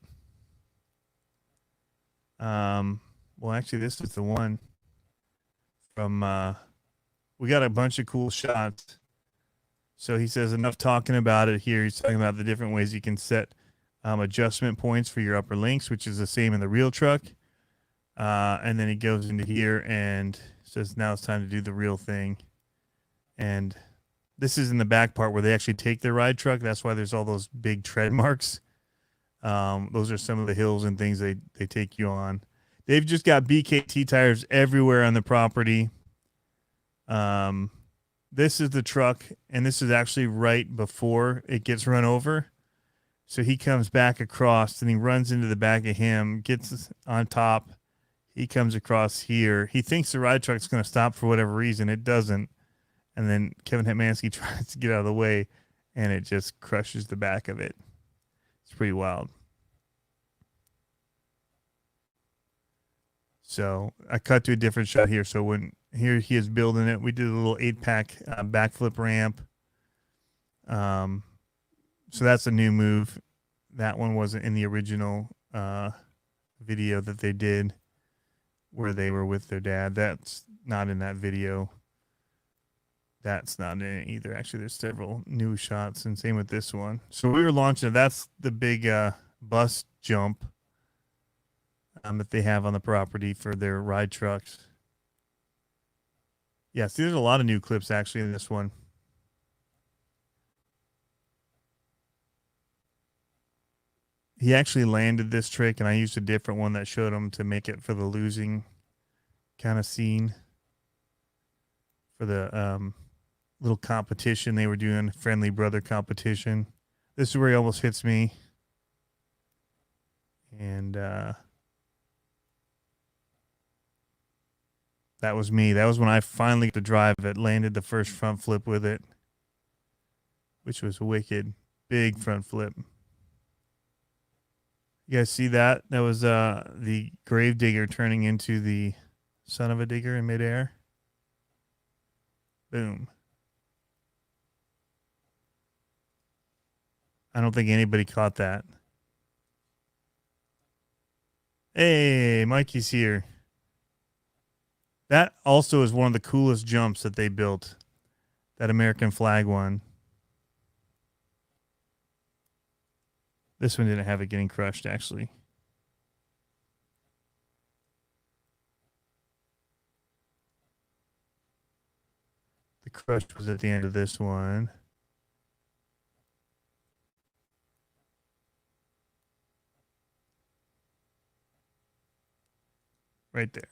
Well, actually, this is the one from, we got a bunch of cool shots. So he says, enough talking about it here. He's talking about the different ways you can set adjustment points for your upper links, which is the same in the real truck. And then he goes into here and says, now it's time to do the real thing. And this is in the back part where they actually take their ride truck. That's why there's all those big tread marks. Those are some of the hills and things they take you on. They've just got BKT tires everywhere on the property. This is the truck, and this is actually right before it gets run over. So he comes back across, and he runs into the back of him, gets on top. He comes across here. He thinks the ride truck's going to stop for whatever reason. It doesn't. And then Kevin Hetmanski tries to get out of the way, and it just crushes the back of it. It's pretty wild. So I cut to a different shot here. So when here he is building it, we did a little 8-pack backflip ramp. So that's a new move. That one wasn't in the original video that they did where they were with their dad. That's not in that video. That's not in it either. Actually, there's several new shots, and same with this one. So we were launching. That's the big bus jump that they have on the property for their ride trucks. Yeah, see, there's a lot of new clips actually in this one. He actually landed this trick, and I used a different one that showed him to make it for the losing kind of scene. For the little competition they were doing, friendly brother competition. This is where he almost hits me. And that was me. That was when I finally got to drive it, landed the first front flip with it, which was wicked. Big front flip. You guys see that? That was the grave digger turning into the son of a digger in midair. Boom. I don't think anybody caught that. Hey, Mikey's here. That also is one of the coolest jumps that they built. That American flag one. This one didn't have it getting crushed, actually. The crush was at the end of this one. Right there.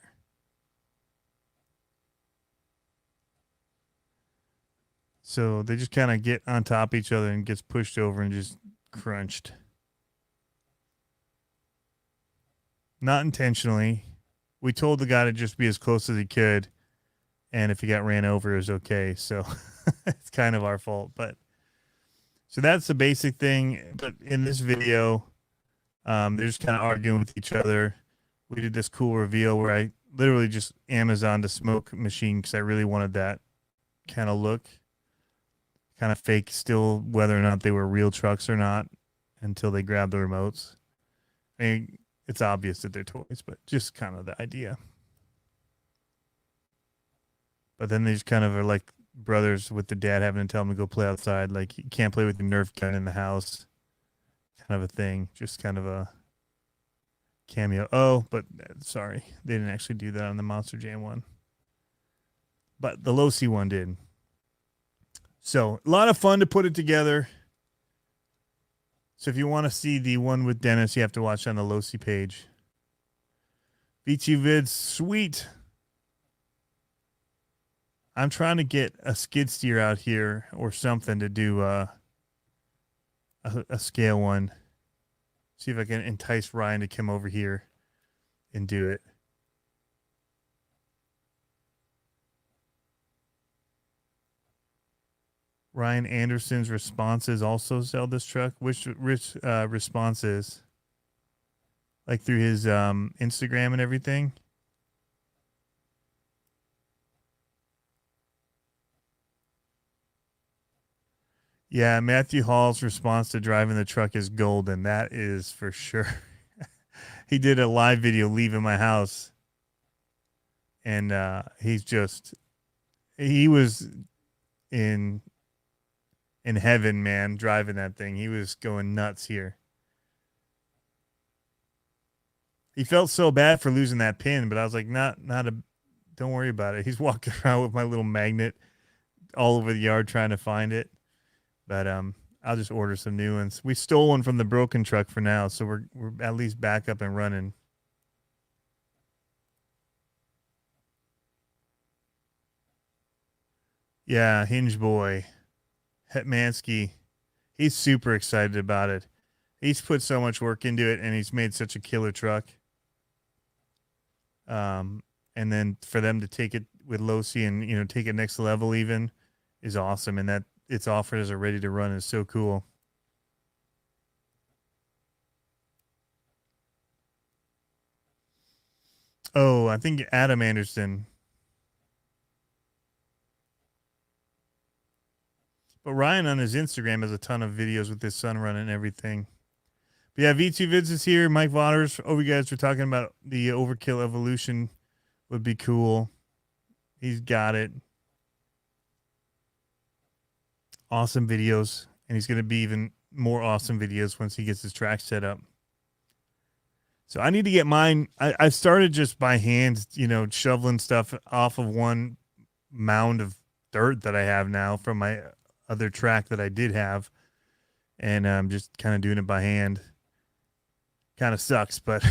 So they just kind of get on top of each other and gets pushed over and just crunched. Not intentionally. We told the guy to just be as close as he could. And if he got ran over, it was okay. So it's kind of our fault. But so that's the basic thing. But in this video, they're just kind of arguing with each other. We did this cool reveal where I literally just Amazoned a smoke machine because I really wanted that kind of look. Kind of fake still, whether or not they were real trucks or not, until they grabbed the remotes. I mean, it's obvious that they're toys, but just kind of the idea. But then they just kind of are like brothers with the dad having to tell them to go play outside. Like, you can't play with your Nerf gun in the house. Kind of a thing. Just kind of a cameo. Oh, but sorry. They didn't actually do that on the Monster Jam one. But the Losi one did. So, a lot of fun to put it together. So if you want to see the one with Dennis, you have to watch on the Losi page. VT vids, sweet. I'm trying to get a skid steer out here or something to do a scale one. See if I can entice Ryan to come over here and do it. Ryan Anderson's responses also sell this truck. Which responses? Like through his Instagram and everything? Yeah, Matthew Hall's response to driving the truck is golden. That is for sure. He did a live video leaving my house. And he was in heaven, man, driving that thing. He was going nuts here. He felt so bad for losing that pin, but I was like, don't worry about it. He's walking around with my little magnet all over the yard trying to find it. But I'll just order some new ones. We stole one from the broken truck for now, so we're at least back up and running. Yeah, Hinge Boy, Hetmanski, he's super excited about it. He's put so much work into it, and he's made such a killer truck. And then for them to take it with Losi and take it next level even is awesome, and that it's offered as a ready to run is so cool. Oh, I think Adam Anderson. But Ryan on his Instagram has a ton of videos with his son running and everything. But yeah, V2 Vids is here. Mike Waters. Oh, you guys were talking about the Overkill Evolution would be cool. He's got it. Awesome videos. And he's going to be even more awesome videos once he gets his track set up. So I need to get mine. I started just by hand, shoveling stuff off of one mound of dirt that I have now from my other track that I did have. And I'm just kind of doing it by hand. Kind of sucks, but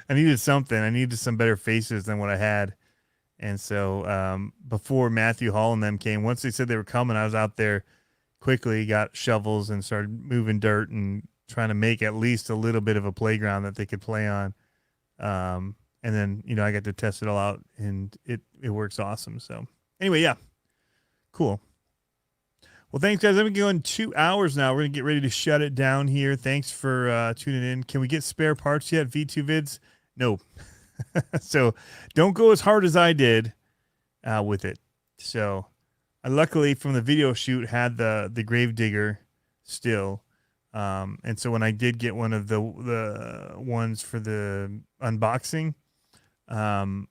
I needed something. I needed some better faces than what I had. And so before Matthew Hall and them came, once they said they were coming, I was out there quickly, got shovels and started moving dirt and trying to make at least a little bit of a playground that they could play on. And then, I got to test it all out, and it works awesome. So anyway, yeah, cool. Well, thanks, guys. I've been going 2 hours now. We're going to get ready to shut it down here. Thanks for tuning in. Can we get spare parts yet, V2 Vids? No. So don't go as hard as I did with it. So I luckily from the video shoot had the Gravedigger still. And so when I did get one of the ones for the unboxing, that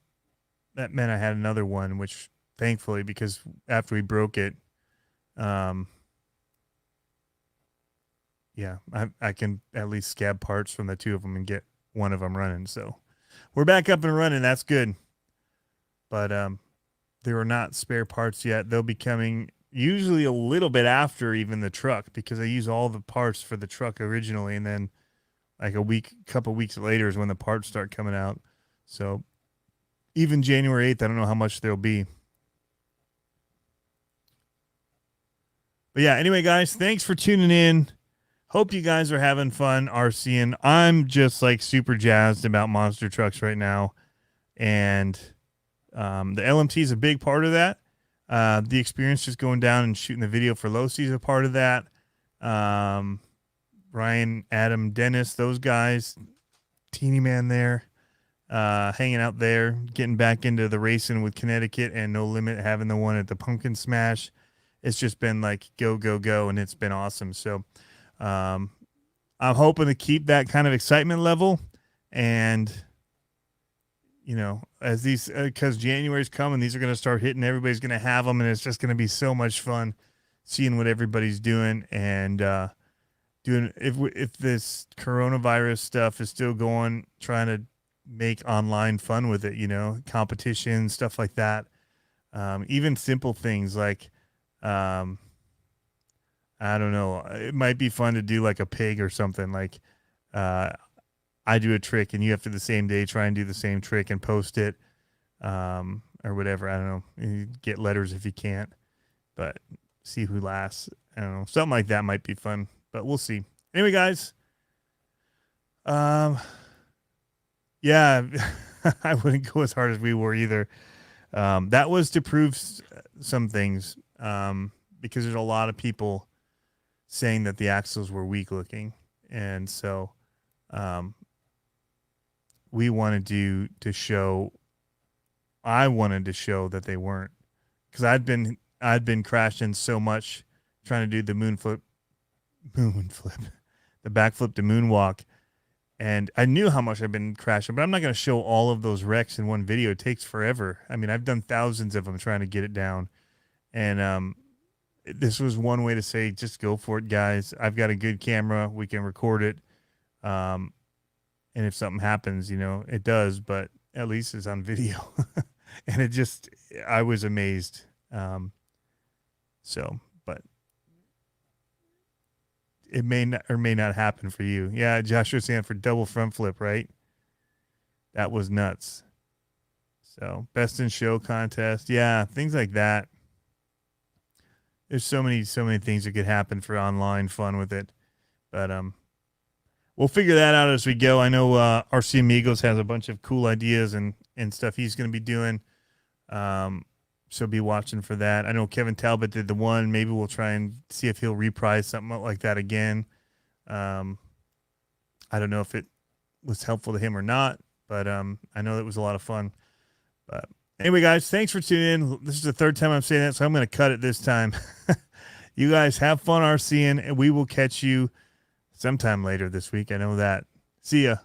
meant I had another one, which thankfully, because after we broke it, yeah, I can at least scab parts from the two of them and get one of them running. So we're back up and running. That's good. But there are not spare parts yet. They'll be coming usually a little bit after even the truck, because I use all the parts for the truck originally, and then like couple weeks later is when the parts start coming out. So even January 8th, I don't know how much there'll be. But yeah, anyway, guys, thanks for tuning in. Hope you guys are having fun RCing. I'm just like super jazzed about monster trucks right now. And the LMT is a big part of that. The experience just going down and shooting the video for Losi is a part of that. Ryan, Adam, Dennis, those guys, teeny man there, hanging out there, getting back into the racing with Connecticut and No Limit, having the one at the Pumpkin Smash. It's just been like go, go, go, and it's been awesome. So I'm hoping to keep that kind of excitement level. And, as these, because January's coming, these are going to start hitting. Everybody's going to have them, and it's just going to be so much fun seeing what everybody's doing and doing. If this coronavirus stuff is still going, trying to make online fun with it, competition, stuff like that. Even simple things like, I don't know. It might be fun to do like a pig or something. Like, I do a trick and you have to the same day try and do the same trick and post it, or whatever. I don't know. You get letters if you can't, but see who lasts. I don't know. Something like that might be fun, but we'll see. Anyway, guys. Yeah, I wouldn't go as hard as we were either. That was to prove some things. Because there's a lot of people saying that the axles were weak looking. And so, I wanted to show that they weren't, because I'd been crashing so much trying to do the moonflip, the backflip to moonwalk. And I knew how much I've been crashing, but I'm not going to show all of those wrecks in one video. It takes forever. I mean, I've done thousands of them trying to get it down. And, this was one way to say, just go for it, guys. I've got a good camera. We can record it. And if something happens, it does, but at least it's on video. And I was amazed. So, but it may not or may not happen for you. Yeah, Joshua saying for double front flip, right? That was nuts. So, best in show contest. Yeah, things like that. There's so many things that could happen for online fun with it. But we'll figure that out as we go. I know RC Amigos has a bunch of cool ideas and stuff he's going to be doing. So be watching for that. I know Kevin Talbot did the one. Maybe we'll try and see if he'll reprise something like that again. I don't know if it was helpful to him or not, but I know it was a lot of fun. But anyway, guys, thanks for tuning in. This is the third time I'm saying that, so I'm going to cut it this time. You guys have fun RCing, and we will catch you sometime later this week. I know that. See ya.